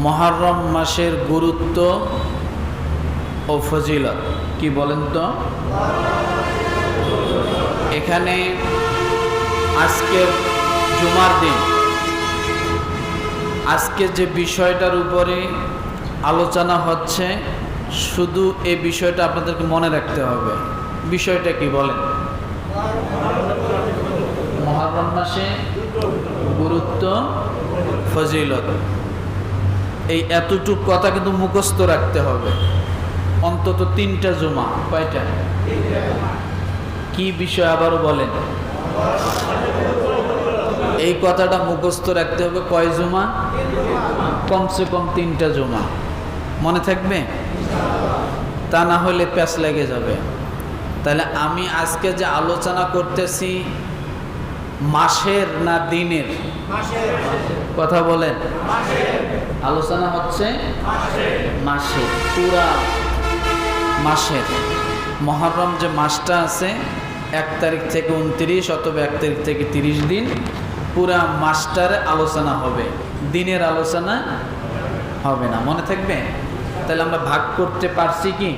মুহররম মাসের গুরুত্ব ও ফজিলত কি বলেন তো? এখানে আজকের জুমার দিন, আজকে যে বিষয়টার উপরে আলোচনা হচ্ছে, শুধু এই বিষয়টা আপনাদেরকে মনে রাখতে হবে। বিষয়টা কি বলেন? মুহররম মাসে গুরুত্ব, ফজিলত, এই এতটুকু কথা কিন্তু মুখস্থ রাখতে হবে। অন্তত 3টা জুমা। কয়টা? কি বিষয় আবারও বলেন? এই কথাটা মুখস্থ রাখতে হবে। কয় জুমা? কমসে কম 3টা জুমা। মনে থাকবে? তা না হলে প্যাচ লেগে যাবে। তাহলে আমি আজকে যে আলোচনা করতেছি, মাসের না দিনের? কথা বলেন। আলোচনা হচ্ছে মাসের, পুরা মাসের। মুহররম যে মাসটা আছে, 1 তারিখ থেকে 29 অথবা 1 তারিখ থেকে 30 দিন, পুরা মাসটার আলোচনা হবে, দিনের আলোচনা হবে না। মনে থাকবে? তাহলে আমরা ভাগ করতে পারছি কি?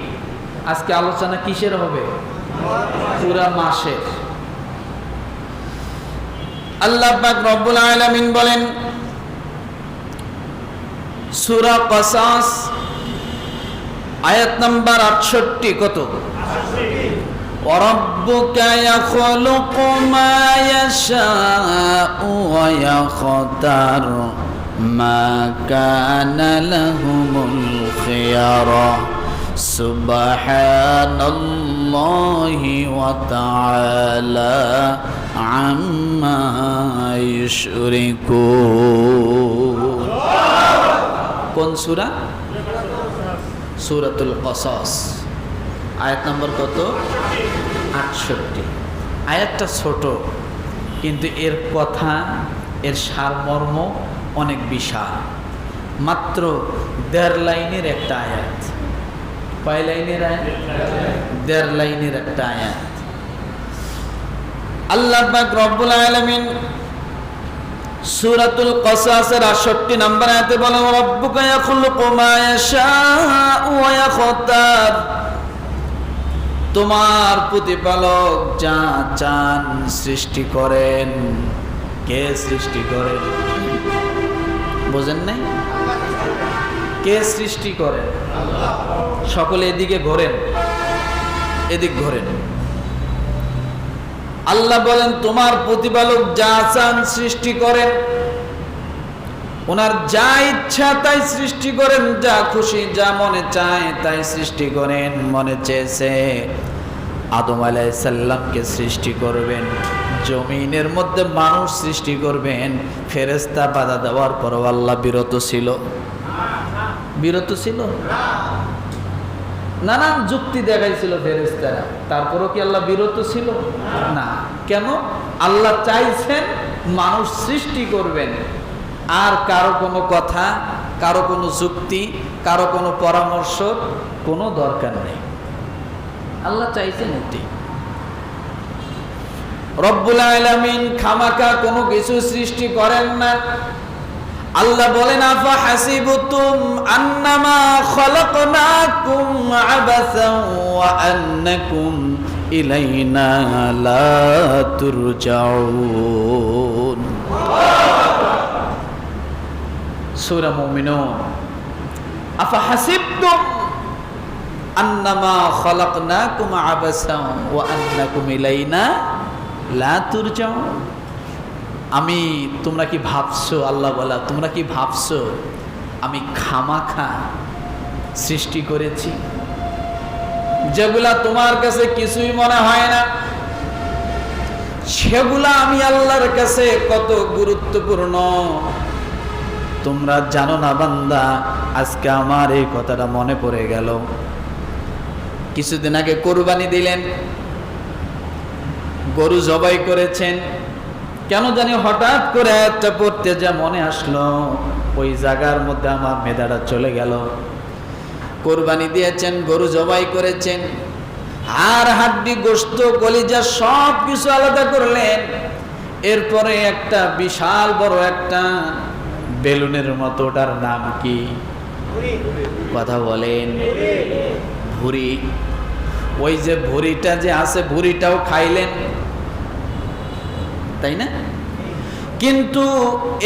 আজকে আলোচনা কিসের হবে? পুরা মাসের। আল্লাহ পাক রব্বুল আলামিন বলেন সূরা কসাস আয়াত নাম্বার 68। কত? ওয়ারাব্বুকা ইয়াখলুকু মা ইয়াশাউ ওয়া ইয়াখতার মা কানা লাহুমুল খিয়ারা সুবহানাল্লাহি ওয়া তাআলা আম্মা ইউশরিকুন। কোন সূরা? সূরাতুল কসাস, আয়াত নম্বর কত? 68। আয়াতটা ছোট, কিন্তু এর কথা, এর সারমর্ম অনেক বিশাল। মাত্র 1.5 লাইনের একটা আয়াত। কয় লাইনের আয়াত? 1.5 লাইনের একটা আয়াত। আল্লাহ পাক রব্বুল আলামিন সূরাতুল কসাসের 68 নম্বর আয়াতে বলেন রাব্বুকা ইয়াখলুকু মা ইয়াশাউ ওয়া ইয়াখতার। তোমার প্রতিপালক যা চান সৃষ্টি করেন। কে সৃষ্টি করেন? বোঝেন নাই? কে সৃষ্টি করেন? আল্লাহ। সকলে এদিকে ঘোরেন, এদিক ঘোরেন। আল্লাহ বলেন তোমার প্রতিপালক যা চান সৃষ্টি করেন। ওনার যা ইচ্ছা তাই সৃষ্টি করেন, যা খুশি, যা মনে চায় তাই সৃষ্টি করেন। মনে চেয়েছে আদম আলাইহিস সালামকে সৃষ্টি করবেন, জমিনের মধ্যে মানুষ সৃষ্টি করবেন। ফেরেশতা বাধা দেওয়ার পরও আল্লাহ বিরত ছিল? বিরত ছিল? নানান যুক্তি দেখাইছিল ফেরেশতারা, তারপরও কি আল্লাহ বিরত ছিল? না। কেন? আল্লাহ চাইছেন মানুষ সৃষ্টি করবেন, আর কারো কোনো কথা, কারো কোনো যুক্তি, কারো কোনো পরামর্শ কোনো দরকার নেই। আল্লাহ চাইছেন এটি। রব্বুল আলামিন খামাকা কোনো কিছু সৃষ্টি করেন না। আল্লাহ বলেন আফা হাসিবতুম আন্নামা খালাকনাকুম আবাসান ওয়া আন্নাকুম ইলাইনা লা তুরজাউন। সূরা মুমিনুন। আফা হাসিবতুম আন্নামা খালাকনাকুম আবাসান ওয়া আন্নাকুম ইলাইনা লা তুরজাউন। আমি, তোমরা কি ভাবছো, আল্লাহ বলা, তোমরা কি ভাবছো আমি খামাখা সৃষ্টি করেছি? যেগুলা তোমার কাছে কিছুই মনে হয় না, সেগুলা আমি আল্লাহর কাছে কত গুরুত্বপূর্ণ তোমরা জানো না বান্দা। আজকে আমার এই কথাটা মনে পড়ে গেল। কিছুদিন আগে কোরবানি দিলেন, গরু জবাই করেছেন। কেন জানি হঠাৎ করে একটা পড়তে যা মনে আসলো, ওই জায়গার মধ্যে আমার মেধাটা চলে গেল। কোরবানি দিয়েছেন, গরু জবাই করেছেন, আর হাড্ডি, গোশত, কলিজা সব কিছু আলাদা করলেন। এরপরে একটা বিশাল বড় একটা বেলুনের মতো, ওটার নাম কি? কথা বলেন। ভুঁড়ি। ওই যে ভুঁড়িটা যে আছে, ভুঁড়িটাও খাইলেন, তাই না? কিন্তু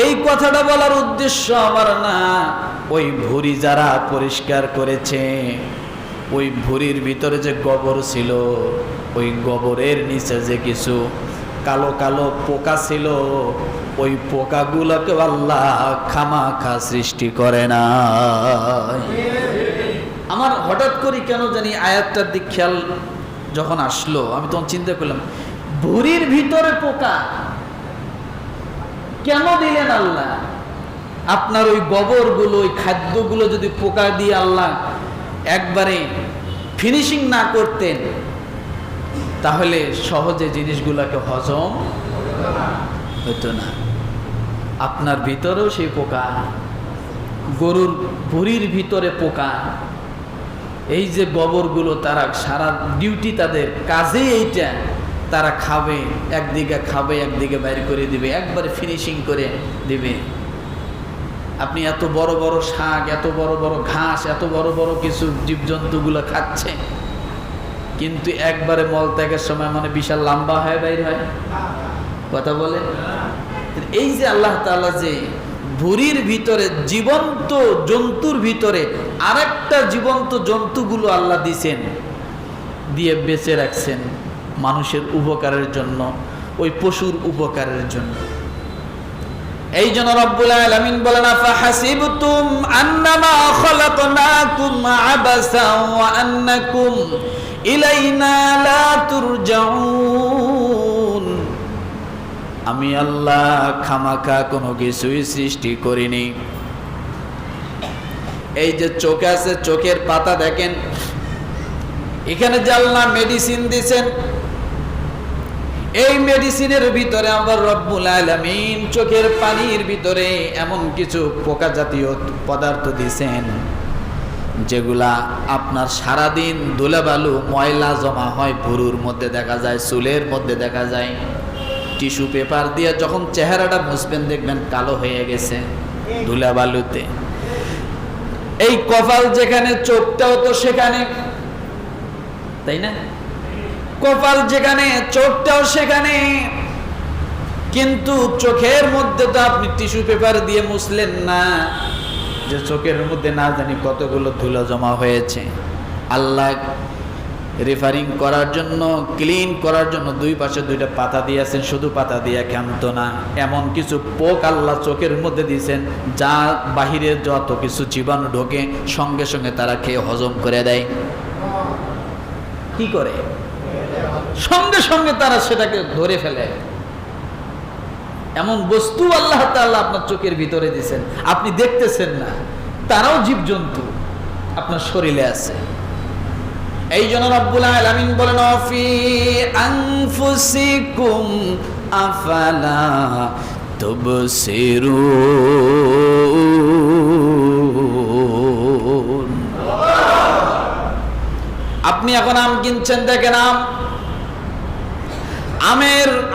এই কথাটা বলার উদ্দেশ্য আমার না। ওই ভুঁড়ি যারা পরিষ্কার করেছে, ওই ভুঁড়ির ভিতরে যে গোবর ছিল, ওই গোবরের নিচে যে কিছু কালো কালো পোকা ছিল, ওই পোকাগুলোকে আল্লাহ খামাখা সৃষ্টি করে না। আমার হঠাৎ করে কেন জানি আয়াতটার দিক খেয়াল যখন আসলো, আমি তখন চিন্তা করলাম, ভুঁড়ির ভিতরে পোকা কেন দিলেন আল্লাহ? আপনার ওই গোবরগুলো, ওই খাদ্যগুলো যদি পোকা দিয়ে আল্লাহ একবারে ফিনিশিং না করতেন, তাহলে সহজে জিনিসগুলোকে হজম হতো না। আপনার ভিতরেও সেই পোকা, গরুর ভুঁড়ির ভিতরে পোকা। এই যে গোবরগুলো, তারা সারা ডিউটি, তাদের কাজে এইটা, তারা খাবে, একদিকে খাবে, একদিকে বাইর করে দিবে, একবারে ফিনিশিং করে দিবে। আপনি এত বড় বড় শাক, এত বড় বড় ঘাস, এত বড় বড় কিছু জীবজন্তুগুলো খাচ্ছে, কিন্তু একবারে মলত্যাগের সময় মানে বিশাল লম্বা হয়, বাইর হয়। কথা বলে। এই যে আল্লাহ তাআলা যে ভুঁড়ির ভিতরে জীবন্ত জন্তুর ভিতরে আরেকটা জীবন্ত জন্তুগুলো আল্লাহ দিছেন, দিয়ে বেঁচে রাখছেন মানুষের উপকারের জন্য, ওই পশুর উপকারের জন্য। এই জন্য রব্বুল আলামিন বলেন, আফাহাসিবতুম আন্নামা খালাকনাকুম আবাসা ওয়া আন্নাকুম ইলাইনা লা তুরজাউন। আমি আল্লাহ খামাখা কোনো কিছুই সৃষ্টি করিনি। এই যে চোখ আছে, চোখের পাতা দেখেন, এখানে যে আল্লাহ মেডিসিন দিয়েছেন, এই মেডিসিনের ভিতরে আবার রব্বুল আলামিন চোখের পানির ভিতরে এমন কিছু পোকা জাতীয় পদার্থ দিয়েছেন, যেগুলা আপনার সারাদিন ধুলাবালু ময়লা জমা হয়, ভুরুর মধ্যে দেখা যায়, চুলের মধ্যে দেখা যায়। টিস্যু পেপার দিয়ে যখন চেহারাটা মুছবেন, দেখবেন কালো হয়ে গেছে ধুলাবালুতে। এই কপাল যেখানে, চোখটাও তো সেখানে, তাই না? কপাল যেখানে, চোখটাও সেখানে, কিন্তু চোখের মধ্যে তো আপনি টিস্যু পেপার দিয়ে মুছলেন না, যে চোখের মধ্যে না জানি কতগুলো ধুলো জমা হয়েছে। আল্লাহ রেফারিং করার জন্য, ক্লিন করার জন্য দুই পাশে দুইটা পাতা দিয়েছেন। শুধু পাতা দিয়ে ক্ষান্ত না, এমন কিছু পোক আল্লাহ চোখের মধ্যে দিয়েছেন, যা বাহিরে যত কিছু জীবাণু ঢোকে সঙ্গে সঙ্গে তারা খেয়ে হজম করে দেয়। কি করে? সঙ্গে সঙ্গে তারা সেটাকে ধরে ফেলে। এমন বস্তু আল্লাহ তাআলা আপনার চোখের ভিতরে দিয়েছেন, আপনি দেখতেছেন না, তারাও জীবজন্তু আপনার শরীরে আছে। এই জন্য রব্বুল আলামিন বলেন, ফি আনফুসিকুম আফালা তুবসিরুন। আপনি এখন আম কিনছেন, দেখেন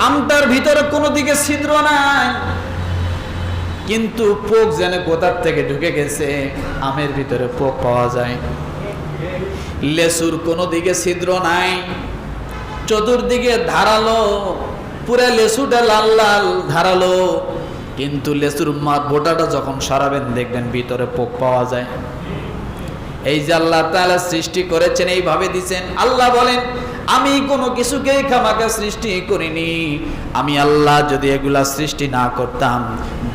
আমটার ভিতরে কোনো দিকে ছিদ্র নাই, কিন্তু পোক যেন কোথার থেকে ঢুকে গেছে, আমের ভিতরে পোক পাওয়া যায়। লেসুর কোনো দিকে ছিদ্র নাই, চতুর্দিকে ধারালো, পুরো লেসুটা লাল লাল ধারালো, কিন্তু লেসুর বোটাটা যখন সরাবেন, দেখবেন ভিতরে পোক পাওয়া যায়। এই যে আল্লাহ তাআলা সৃষ্টি করেছেন, এইভাবে দিছেন। আল্লাহ বলেন, আমি কোনো কিছুকে খামাখা সৃষ্টি করিনি। আমি আল্লাহ যদি এগুলা সৃষ্টি না করতাম,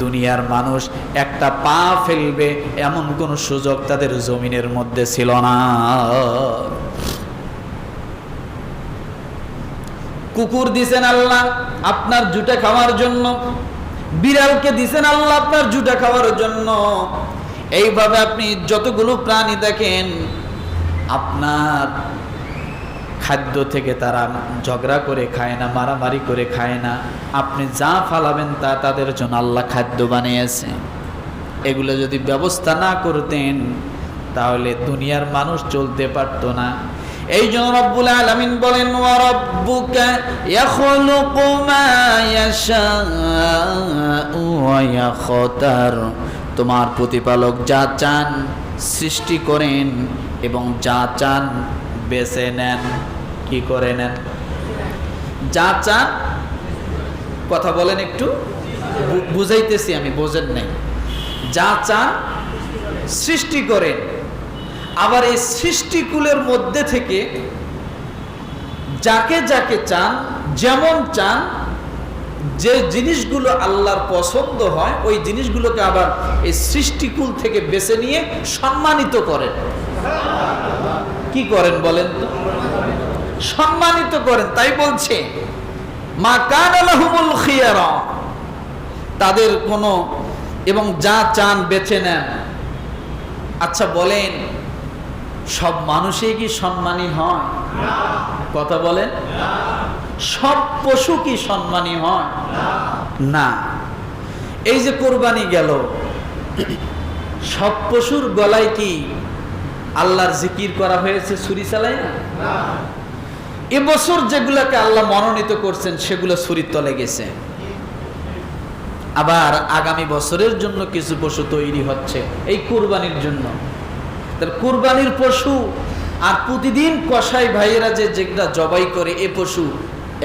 দুনিয়ার মানুষ একটা পা ফেলবে এমন কোনো সুযোগ তাদের জমিনের মধ্যে ছিল না। কুকুর দিছেন আল্লাহ আপনার জুটা খাওয়ার জন্য, বিড়ালকে দিছেন আল্লাহ আপনার জুটা খাওয়ার জন্য। এইভাবে আপনি যতগুলো প্রাণী দেখেন, আপনার খাদ্য থেকে তারা ঝগড়া করে খায় না, মারামারি করে খায় না। আপনি যা ফালাবেন তা তাদের জন্য আল্লাহ খাদ্য বানিয়েছে। এগুলো যদি ব্যবস্থা না করতেন, তাহলে দুনিয়ার মানুষ চলতে পারত না। এই জন্য রব্বুল আলামিন বলেন, ওয়া রাব্বুকা ইয়াখলুকু মা ইয়াশাউ ওয়া ইয়াখতার তোমার প্রতিপালক যা চান সৃষ্টি করেন এবং যা চান বেছে নেন। কি করে নেন? যা চান, কথা বলেন একটু, বুঝাইতেছি আমি, বোঝেন নাই। যা চান সৃষ্টি করেন, আবার এই সৃষ্টিকুলের মধ্যে থেকে যাকে যাকে চান, যেমন চান, যে জিনিসগুলো আল্লাহর পছন্দ হয় ওই জিনিসগুলোকে আবার এই সৃষ্টিকুল থেকে বেছে নিয়ে সম্মানিত করেন। কি করেন বলেন তো? সম্মানিত করেন। তাই বলছে মা কানা লাহুমুল খিয়ারা, তাদের কোনো, এবং যা চান বেছে নেন। আচ্ছা বলেন, সব মানুষই কি সম্মানী হয়? কথা বলেন। সব পশু কি সম্মানী হয়? না। এই যে কোরবানি গেল, সব পশুর গলায় কি আল্লাহর জিকির করা হয়েছে ছুরি চালায় না? এবছর যেগুলোকে আল্লাহ মনোনীত করছেন সেগুলো ছুরির তলে গেছে। আবার আগামী বছরের জন্য কিছু পশু তৈরি হচ্ছে এই কুরবানির জন্য। তাহলে কুরবানির পশু আর প্রতিদিন কসাই ভাইয়েরা যে যেটা জবাই করে এ পশু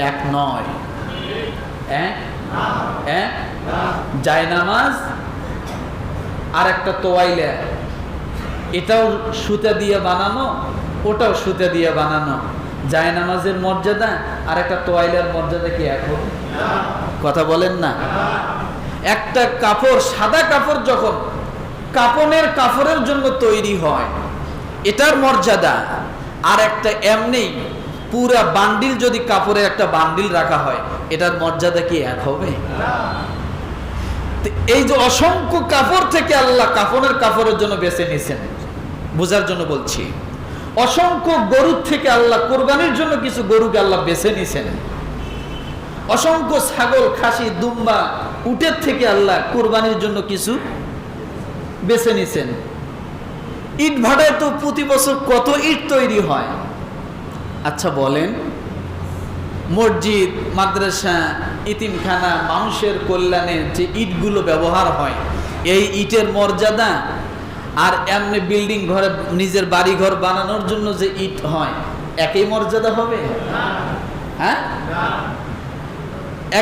এক নয়। জায়নামাজ আর একটা তোয়াইলা, এটাও সুতা দিয়ে বানানো, ওটাও সুতা দিয়ে বানানো। জায়নামাজের মর্যাদা আর একটা তোয়াইলার মর্যাদা কি এক? কথা বলেন না। একটা কাপড়, সাদা কাপড় যখন কাপড়ের জন্য তৈরি হয় এটার মর্যাদা, আর একটা এমনি পুরা বান্ডিল যদি কাপড়ের একটা বান্ডিল রাখা হয় এটার মর্যাদা কি এক হবে? এই যে অসংখ্য কাপড় থেকে আল্লাহ কাপড়ের জন্য বেছে নিয়েছেন, বোঝার জন্য বলছি। অসংখ্য গরুর থেকে আল্লাহ কোরবানির জন্য কিছু গরুকে আল্লাহ বেছে নিয়েছেন। অসংখ্য ছাগল, খাসি, দুম্বা, উটের থেকে আল্লাহ কোরবানির জন্য কিছু বেছে নিয়েছেন। ইট ভাটায় তো প্রতি বছর কত ইট তৈরি হয়। আচ্ছা বলেন, মসজিদ, মাদ্রাসা, ইতিমখানা, মানুষের কল্যাণে যে ইটগুলো ব্যবহার হয়, এই ইটের মর্যাদা আর এমনি বিল্ডিং ঘরে নিজের বাড়ি ঘর বানানোর জন্য যে ইট হয় একই মর্যাদা হবে? হ্যাঁ,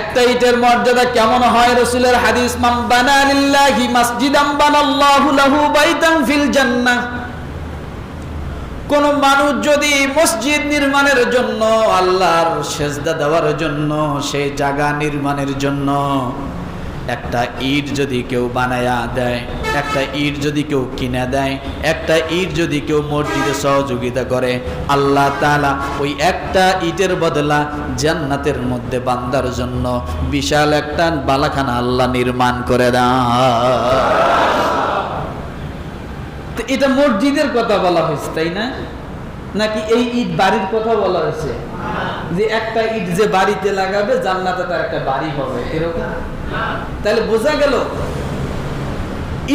একটা ইটের মর্যাদা কেমন হয়? রাসূলের হাদিস, মান বানা লিল্লাহি মাসজিদান বানাল্লাহু লাহু বাইতান ফিল জান্নাহ। কোন মানুষ যদি মসজিদ নির্মাণের জন্য, আল্লাহর সেজদা দেওয়ার জন্য, সেই জায়গা নির্মাণের জন্য একটা ইট যদি কেউ বানায়া দেয়, একটা ইট যদি কেউ কিনে দেয়, একটা ইট যদি কেউ মসজিদে সহযোগিতা করে, আল্লাহ তাআলা ওই একটা ইটের বদলা জান্নাতের মধ্যে বান্দার জন্য বিশাল একটা বালাখানা আল্লাহ নির্মাণ করে দেয়। তো এটা মসজিদের কথা বলা হয়েছে, তাই না? নাকি এই ইট বাড়ির কথা বলা হয়েছে? যে একটা ইট যে বাড়িতে লাগাবে জান্নাতে তার একটা বাড়ি হবে, এরকম? তাহলে বোঝা গেল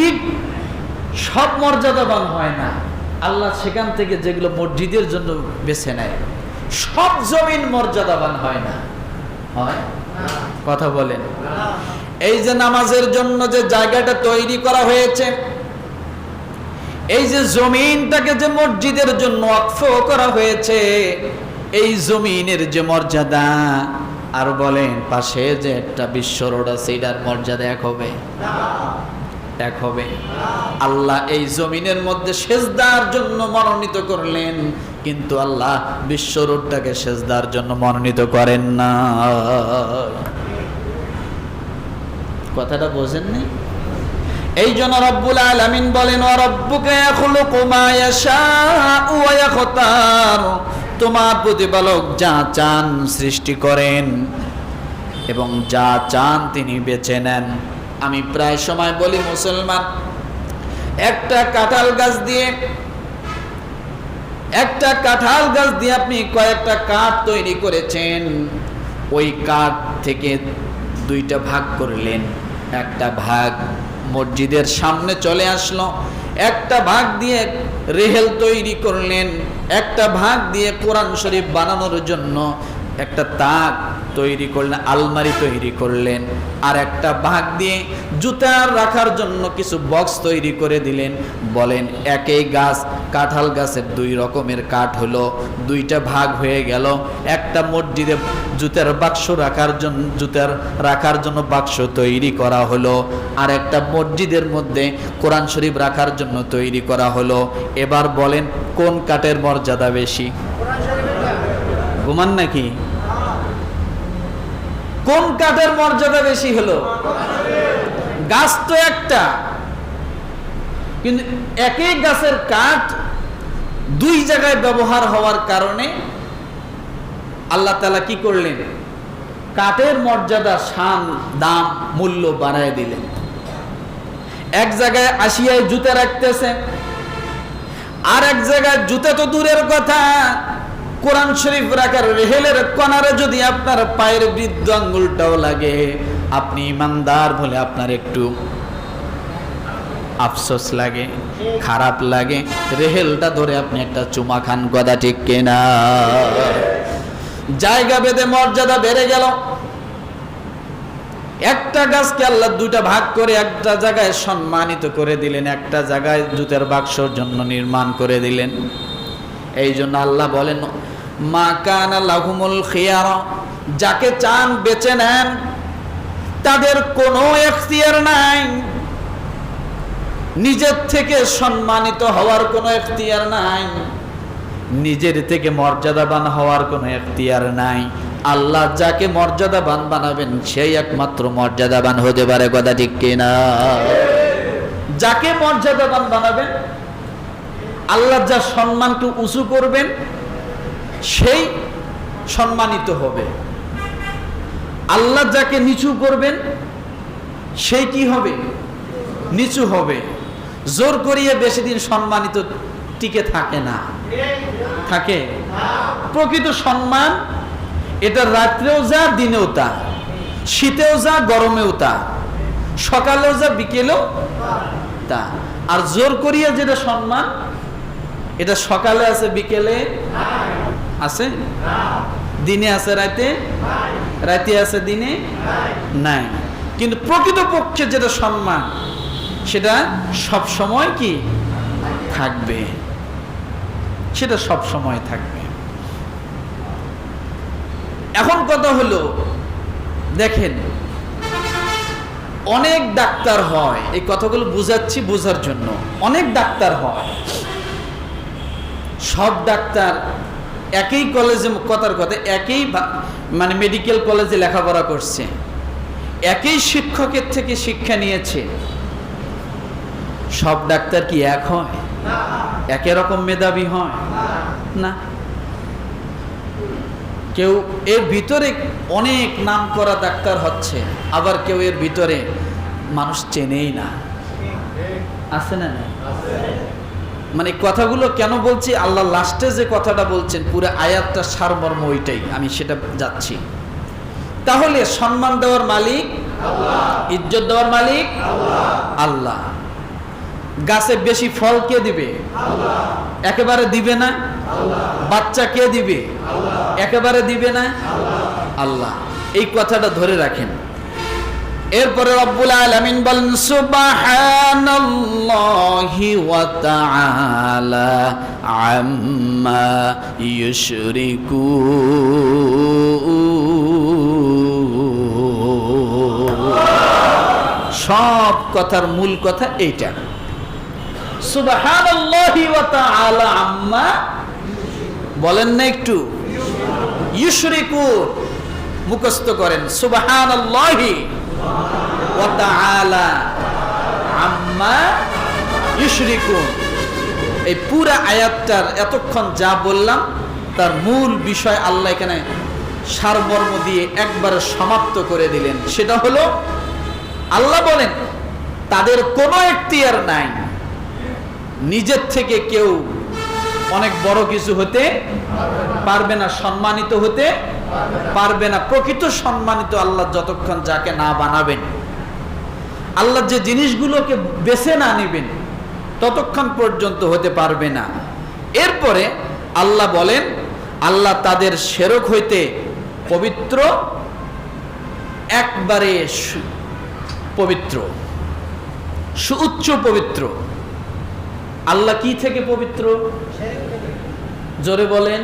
ইট সব মর্যাদাবান হয় না। আল্লাহ সেখান থেকে যেগুলো মসজিদের জন্য বেছে নেয়, সব জমিন মর্যাদাবান হয় না। হয়? কথা বলেন। এই যে নামাজের জন্য যে জায়গাটা তৈরি করা হয়েছে, এই যে জমিনটাকে যে মসজিদের জন্য ওয়াকফ করা হয়েছে, এই জমিনের যে মর্যাদা, আর বলেন পাশে যে একটা বিশ্ব রোড আছে এটার মর্যাদা এক হবে? এক হবে? আল্লাহ এই জমিনের মধ্যে সেজদার জন্য মনোনীত করলেন, কিন্তু আল্লাহ বিশ্ব রোডটাকে সেজদার জন্য মনোনীত করেন না। কথাটা বোঝেননি? এই জন্য রব্বুল আলামিন বলেন, ওয়া রাব্বুকা ইয়াখলুকু মা ইয়াশাউ ওয়া ইয়াখতার। তোমার প্রতিপালক যা চান সৃষ্টি করেন এবং যা চান তিনি বেছে নেন। আমি প্রায় সময় বলি, মুসলমান, একটা কাঁঠাল গাছ দিয়ে আপনি কয়েকটা কাঠ তৈরি করেছেন, ওই কাঠ থেকে দুইটা ভাগ করলেন, একটা ভাগ মসজিদের সামনে চলে আসলো, একটা ভাগ দিয়ে রেহেল তৈরি করলেন, একটা ভাগ দিয়ে কোরআন শরীফ বানানোর জন্য একটা তাক তৈরি করলেন, আলমারি তৈরি করলেন, আর একটা ভাগ দিয়ে জুতার রাখার জন্য কিছু বক্স তৈরি করে দিলেন। বলেন একই গাছ, কাঁঠাল গাছের 2 রকমের কাঠ হলো, 2টা ভাগ হয়ে গেল। একটা মসজিদে জুতার বাক্স রাখার জন্য বাক্স তৈরি করা হলো, আর একটা মসজিদের মধ্যে কোরআন শরীফ রাখার জন্য তৈরি করা হলো। এবার বলেন কোন কাঠের মর্যাদা বেশি? ঘুমান নাকি? কোন কাঠের মর্যাদা বেশি হলো? গাছ তো একটা, কিন্তু একই গাছের কাঠ 2 জায়গায় ব্যবহার হওয়ার কারণে আল্লাহ তাআলা কি করলেন? কাঠের মর্যাদা, শান, দাম, মূল্য বাড়ায় দিলেন। এক জায়গায় আসিয়ায় জুতা রাখতেছে, আর এক জায়গায় জুতা তো দূরের কথা, কোরআন শরীফ রাখার রেহেলের কনারে যদি আপনার পায়ের বৃদ্ধ আঙ্গুলটাও লাগে, আপনি ইমানদার বলে আপনার একটু আফসোস লাগে, খারাপ লাগে। রেহেলটা ধরে আপনি একটা চুমা খান, কথা ঠিক কিনা? জায়গা ভেদে মর্যাদা বেড়ে গেল। একটা গাছকে আল্লাহ 2টা ভাগ করে একটা জায়গায় সম্মানিত করে দিলেন, একটা জায়গায় জুতার বাক্সর জন্য নির্মাণ করে দিলেন। এই জন্য আল্লাহ বলেন মা কানা লাহুমুল খিয়ারা, যাকে চান বেছে নেন, তাদের কোনো এখতিয়ার নাই। নিজের থেকে সম্মানিত হওয়ার কোনো এখতিয়ার নাই, নিজের থেকে মর্যাদাবান হওয়ার কোনো এখতিয়ার নাই। আল্লাহ যাকে মর্যাদাবান বানাবেন সেই একমাত্র মর্যাদাবান হতে পারে, কথা ঠিক কিনা? যাকে মর্যাদাবান বানাবেন, আল্লাহ যা সম্মানকে উঁচু করবেন সেই সম্মানিত হবে। আল্লাহ যাকে নিচু করবেন সেই কি হবে? নিচু হবে। জোর করিয়ে বেশি দিন সম্মানিত টিকে থাকে না, থাকে। প্রকৃত সম্মান এটা রাত্রেও যা, দিনেও তা, শীতেও যা, গরমেও তা, সকালেও যা, বিকেলেও তা। আর জোর করিয়ে যেটা সম্মান, এটা সকালে আছে, বিকেলে আছে, দিনে আছে, রাতে আছে, দিনে নাই। কিন্তু প্রকৃত পক্ষে যেটা সম্মান সেটা সব সময় কি থাকবে, সেটা সব সময় থাকবে। এখন কথা হলো, দেখেন অনেক ডাক্তার হয়, এই কথাগুলো বুঝাচ্ছি বোঝার জন্য। অনেক ডাক্তার হয়, সব ডাক্তার একই কলেজে, কথার কথা একই মানে মেডিকেল কলেজে লেখাপড়া করছে, একই শিক্ষকের থেকে শিক্ষা নিয়েছে। সব ডাক্তার কি এক হয়? একই রকম মেধাবী হয় না। কেউ এর ভিতরে অনেক নাম করা ডাক্তার হচ্ছে, আবার কেউ এর ভিতরে মানুষ চেনেই না, আছে না? মানে কথাগুলো কেন বলছি, আল্লাহ লাস্টে যে কথাটা বলছেন পুরো আয়াতটা সারমর্ম ওইটাই, আমি সেটা যাচ্ছি। তাহলে সম্মান দেওয়ার মালিক আল্লাহ, ইজ্জত দেওয়ার মালিক আল্লাহ। গাছে বেশি ফল কে দিবে? আল্লাহ। একেবারে দিবে না? আল্লাহ। বাচ্চা কে দিবে? আল্লাহ। একেবারে দিবে না? আল্লাহ। এই কথাটা ধরে রাখেন। এরপরে রব্বুল আলামিন বলেন সুবহানাল্লাহি ওয়া তাআলা আম্মা ইউশরিকুন। সব কথার মূল কথা এইটা, সুবহানাল্লাহি ওয়া তাআলা আম্মা, বলেন না একটু? ইউশরিকুন মুখস্থ করেন, সুবহানাল্লাহি ওয়া তাআলা আম্মা ইউশরিকুন। এই পুরা আয়াতটার এতক্ষণ যা বললাম তার মূল বিষয় আল্লাহ এখানে সারমর্ম দিয়ে একবারে সমাপ্ত করে দিলেন। সেটা হলো আল্লাহ বলেন তাদের কোনো এখতিয়ার নাই, নিজের থেকে কেউ অনেক বড় কিছু হতে পারবে না, সম্মানিত হতে পারবে না। প্রকৃত সম্মানিত আল্লাহ যতক্ষণ যাকে না বানাবেন, আল্লাহ যে জিনিসগুলোকে বেছে না নেবেন, ততক্ষণ পর্যন্ত হতে পারবে না। এরপরে আল্লাহ বলেন আল্লাহ তাদের শিরক হইতে পবিত্র একবারে পবিত্র, সুউচ্চ পবিত্র। আল্লাহ কি থেকে পবিত্র? জোরে বলেন।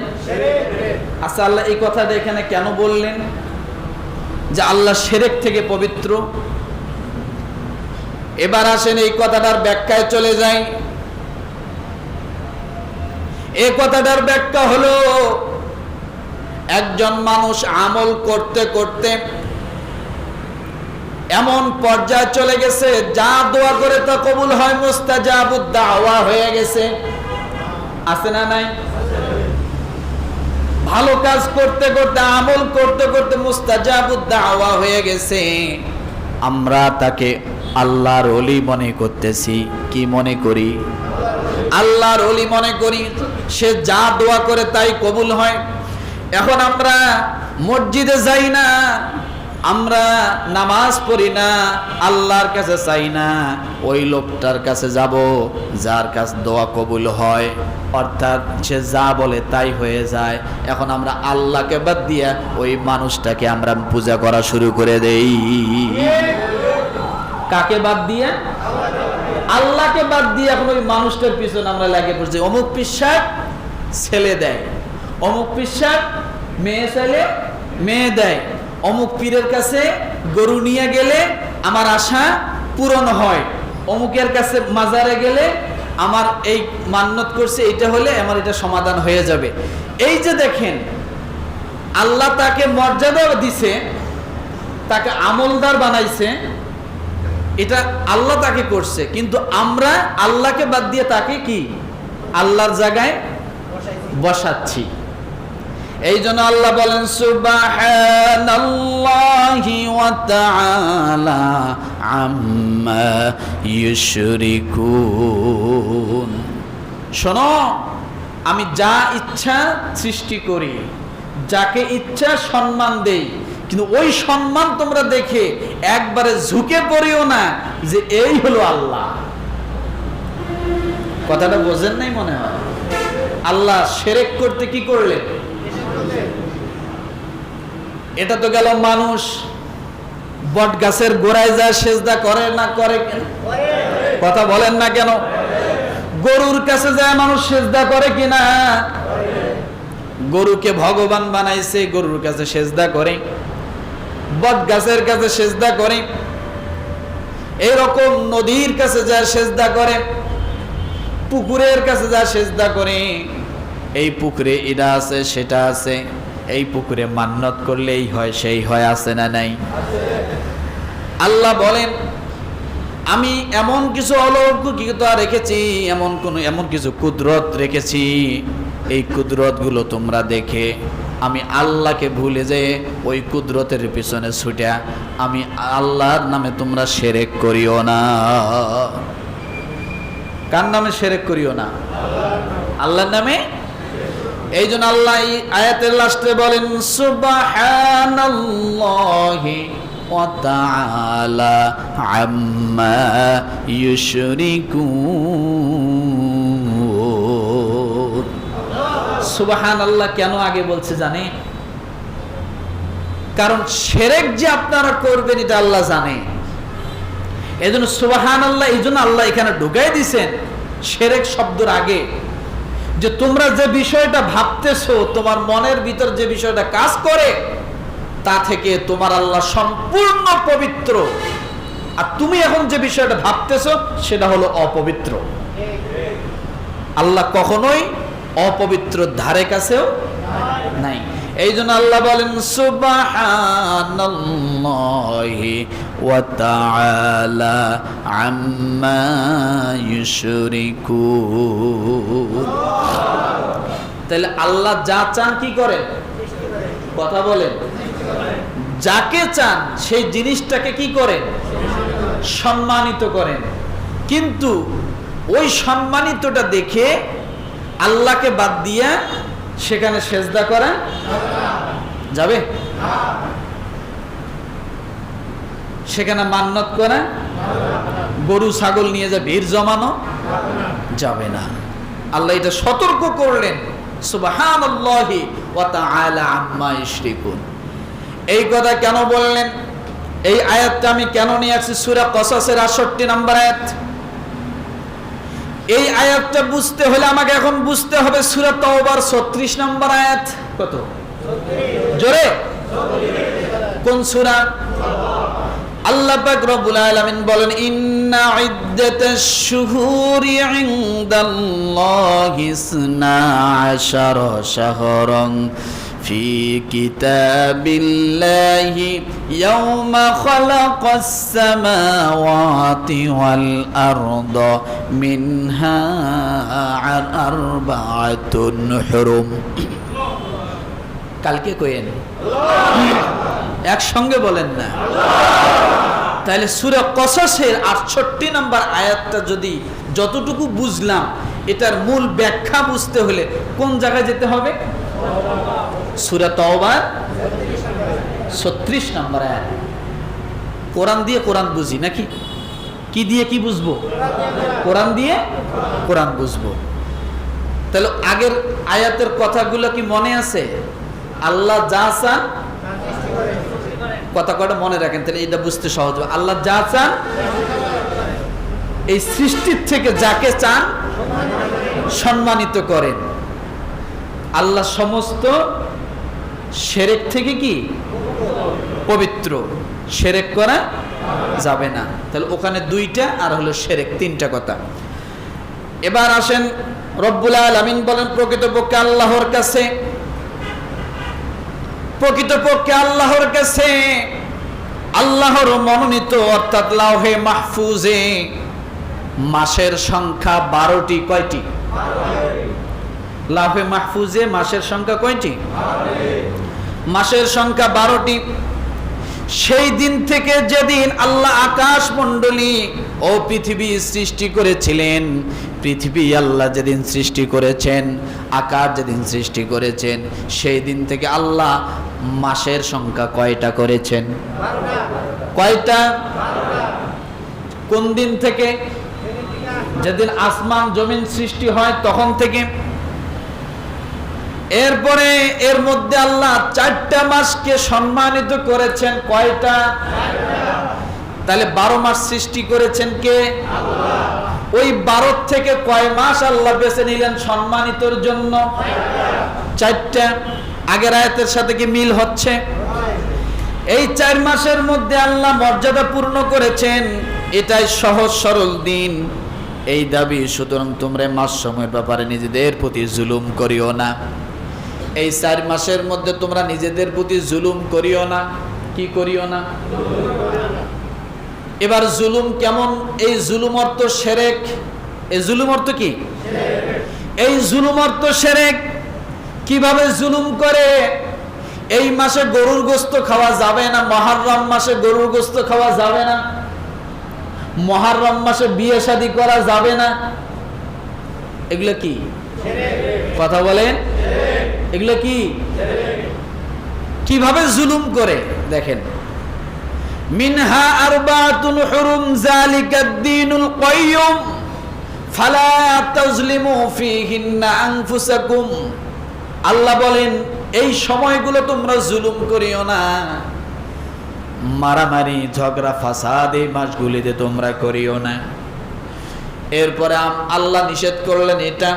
আচ্ছা, আল্লাহ এই কথাটা এখানে কেন বললেন যে আল্লাহ শিরক থেকে পবিত্র? এবার আসেন এই কথাটার ব্যাখ্যায় চলে যাই। এই কথাটার ব্যাখ্যা হলো, একজন মানুষ আমল করতে করতে এমন পর্যায়ে চলে গেছে, যা দোয়া করে তা কবুল হয়, মুস্তাজাবুদ দাওয়া হয়ে গেছে। আছে না নাই? ভালো কাজ করতে করতে, আমল করতে করতে মুস্তাজাবুদ দাওয়া হয়ে গেছে। আমরা তাকে আল্লাহর ওলি মনে করতেছি। কি মনে করি? আল্লাহর ওলি মনে করি। সে যা দোয়া করে তাই কবুল হয়। এখন আমরা মসজিদে যাই না, আমরা নামাজ পড়ি না, আল্লাহর কাছে চাই না, ওই লোকটার কাছে যাব যার কাছে দোয়া কবুল হয়, অর্থাৎ সে যা বলে তাই হয়ে যায়। এখন আমরা আল্লাহকে বাদ দিয়া ওই মানুষটাকে আমরা পূজা করা শুরু করে দেই। কাকে বাদ দিয়ে? আল্লাহকে বাদ দিয়ে এখন ওই মানুষটার পিছনে আমরা লাগে পড়ছি। অমুক পীর সাহেব ছেলে দেয়, অমুক পীর সাহেব মেয়ে ছেলে মেয়ে দেয়, অমুক পীরের কাছে গরু নিয়ে গেলে আমার আশা পূরণ হয়, অমুকের কাছে মাজারে গেলে আমার এই মান্নত করছে, এটা হলে আমার এটা সমাধান হয়ে যাবে। এই যে দেখেন, আল্লাহ তাকে মর্যাদা দিছে, তাকে আমলদার বানাইছে, এটা আল্লাহ তাকে করছে, কিন্তু আমরা আল্লাহকে বাদ দিয়ে তাকে কি আল্লাহর জায়গায় বসাচ্ছি। এই জন্য আল্লাহ বলেন, সুবহানাল্লাহি ওয়া তাআলা আম্মা ইউশরিকুন। শোনো, আমি যা ইচ্ছা সৃষ্টি করি, যাকে ইচ্ছা সম্মান দেই, কিন্তু ওই সম্মান তোমরা দেখে একবারে ঝুঁকে পড়িও না যে এই হলো আল্লাহ। কথাটা বোঝেন নাই মনে হয়? আল্লাহ শিরক করতে কি করলেন? এটা তো গেল মানুষ বট গাছের গোড়ায় যায় সেজদা করে না করে? কথা বলেন না কেন? গরুর কাছে যায় মানুষ সেজদা করে কিনা? গরুকে ভগবান বানাইছে, গরুর কাছে সেজদা করে, বট গাছের কাছে সেজদা করে, এইরকম নদীর কাছে যায় সেজদা করে, পুকুরের কাছে যায় সেজদা করে। এই পুকুরে এটা আছে সেটা আছে, এই পুকুরে মান্নত করলে এই হয় সেই হয়, আছে না নাই? আল্লাহ বলেন, আমি এমন কিছু অলৌকিকতা রেখেছি, এমন কিছু কুদরত রেখেছি, এই কুদরত গুলো তোমরা দেখে আমি আল্লাহকে ভুলে যেয়ে ওই কুদরতের পিছনে ছুটে আমি আল্লাহর নামে তোমরা শিরক করিও না। কার নামে শিরক করিও না? আল্লাহর নামে। এই জন্য আল্লাহ এই আয়াতের লাস্টে বলেন, সুবহানাল্লাহি ওয়া তাআলা আম্মা ইউশরিকুন। সুবহানাল্লাহ কেন আগে বলছে জানে? কারণ শিরক যে আপনারা করবেন এটা আল্লাহ জানে। এই জন্য সুবহানাল্লাহ, এই জন্য আল্লাহ এখানে ঢুকাই দিছেন শিরক শব্দের আগে, যে তোমরা যে বিষয়টা ভাবতেছো, তোমার মনের ভিতর যে বিষয়টা কাজ করে, তা থেকে তোমার আল্লাহ সম্পূর্ণ পবিত্র, আর তুমি এখন যে বিষয়টা ভাবতেছো সেটা হলো অপবিত্র। আল্লাহ কখনোই অপবিত্র ধারে কাছেও নাই। এই জন্য আল্লাহ বলেন, সুবহানাল্লাহি ওয়া তাআলা আম্মা ইউশরিকুন। তাহলে আল্লাহ যা চান কি করেন? কথা বলেন। যাকে চান সেই জিনিসটাকে কি করেন? সম্মানিত করেন। কিন্তু ওই সম্মানিতটা দেখে আল্লাহকে বাদ দিয়া সেখানে সেজদা করা যাবে? সেখানে মান্নত করা, গরু ছাগল নিয়ে যা ভিড় জমানো যাবে না। আল্লাহ এটা সতর্ক করলেন, সুবহানাল্লাহি ওয়া তাআলা আম্মা ইউশরিকুন। এই কথা কেন বললেন? এই আয়াতটা আমি কেন নিয়ে আসছি? সূরা কসসের 68 নম্বর আয়াত। এই আয়াতটা বুঝতে হলে আমাকে এখন বুঝতে হবে সূরা তাওবার 36 নম্বর আয়াত। কত? জোরে কোন সূরা? আল্লাহ পাক রব্বুল আলামিন বলেন, ইন্না ইদ্দাতাশ শুহুরি ইনদাল্লাহি 12 শাহরান ফি কিতাবিল্লাহি ইয়াওমা খালাকাস সামাওয়াতি ওয়াল আরদা মিনহা আরবাআতুন হুরুম। কালকে কইেন একসঙ্গে বলেন না। তাহলে সূরা কসসের 68 নম্বর আয়াতটা যদি যতটুকু বুঝলাম, এটার মূল ব্যাখ্যা বুঝতে হলে কোন জায়গায় যেতে হবে? সূরা তাওবার 36 নম্বর আয়াত। কোরআন দিয়ে কোরআন বুঝি নাকি? কি দিয়ে কি বুঝবো? কোরআন দিয়ে কোরআন বুঝবো। তাহলে আগের আয়াতের কথাগুলো কি মনে আছে? আল্লাহ যা চান, কথা কটা মনে রাখেন, তাহলে এটা বুঝতে সহজ হবে। আল্লাহ যা চান, এই সৃষ্টির থেকে যাকে চান সম্মানিত করেন। আল্লাহ সমস্ত শিরক থেকে কি পবিত্র, শিরক করা যাবে না। তাহলে ওখানে দুইটা, আর হলো শিরক, তিনটা কথা। এবার আসেন, রব্বুল আলামিন বলেন প্রকৃতপক্ষে আল্লাহর কাছে আল্লাহর মনোনীত অর্থাৎ লাওহে মাহফুজে মাসের সংখ্যা 12টি। কয়টি? লাওহে মাহফুজে মাসের সংখ্যা কয়টি? মাসের সংখ্যা 12টি। সেই দিন থেকে যেদিন আল্লাহ আকাশ মণ্ডলী ও পৃথিবী সৃষ্টি করেছিলেন, পৃথিবী আল্লাহ যেদিন সৃষ্টি করেছেন, আকাশ যেদিন সৃষ্টি করেছেন, সেই দিন থেকে আল্লাহ মাসের সংখ্যা কয়টা করেছেন? কয়টা? কোন দিন থেকে? যেদিন আসমান জমিন সৃষ্টি হয় তখন থেকে। এরপরে এর মধ্যে আল্লাহ 4টা মাসকে সম্মানিত করেছেন। কয়টা? তাহলে 12 মাস সৃষ্টি করেছেন কে? আল্লাহ। ওই 12 থেকে কয় মাস আল্লাহ বেছে নিলেন সম্মানিতর জন্য? 4টা। আগের আয়াতের সাথে কি মিল হচ্ছে? এই 4 মাসের মধ্যে আল্লাহ মর্যাদা পূর্ণ করেছেন। এটাই সহজ সরল দিন, এই দাবি। সুতরাং তোমরা মাস সময়ের ব্যাপারে নিজেদের প্রতি জুলুম করিও না। এই 4 মাসের মধ্যে তোমরা নিজেদের প্রতি জুলুম করিও না। কি করিও না? এবার জুলুম কেমন? এই জুলুম অর্থ শিরক। এই জুলুম অর্থ কি? এই জুলুম অর্থ শিরক। কিভাবে জুলুম করে? এই মাসে গরুর গোশত খাওয়া যাবে না, মুহররম মাসে গরুর গোশত খাওয়া যাবে না, মুহররম মাসে বিয়ে শাদী করা যাবে না। এগুলো কি? কথা বলেন, এগুলো কি? কিভাবে জুলুম করে দেখেন। মিনহা আরবাতুন হুরুম যালিকাদ দীনুল কাইয়্যুম ফালা তাজলিমু ফীহিন্না আনফুসাকুম। আল্লাহ বলেন এই সময়গুলো তোমরা জুলুম করিও না, মারামারি ঝগড়া ফাসাদ এই মাসগুলিতে তোমরা করিও না। এরপরে আল্লাহ নিষেধ করলেন এটা,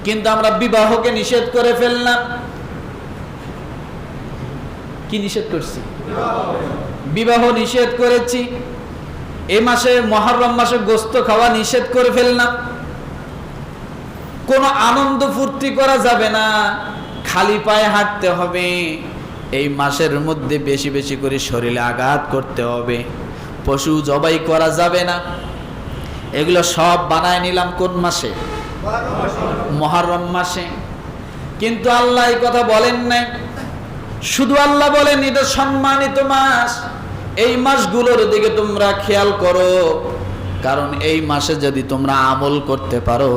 কিন্তু আমরা বিবাহকে নিষেধ করে ফেললাম। কি নিষেধ করছি? বিবাহ নিষেধ করেছি। এই মাসে মুহররম মাসে গোশত খাওয়া নিষেধ করে ফেললাম। কোনো আনন্দ ফুর্তি করা যাবে না, খালি পায়ে হাঁটতে হবে। এই মাসের মধ্যে বেশি বেশি করে শরীরে আঘাত করতে হবে, পশু জবাই করা যাবে না। এগুলো সব বানায় নিলাম কোন মাসে? মুহররম মাসে। কিন্তু আল্লাহ এই কথা বলেন নাই। শুধু আল্লাহ বলেন এটা সম্মানিত মাস, এই মাসগুলোর দিকে তোমরা খেয়াল করো, কারণ এই মাসে যদি তোমরা আমল করতে পারো,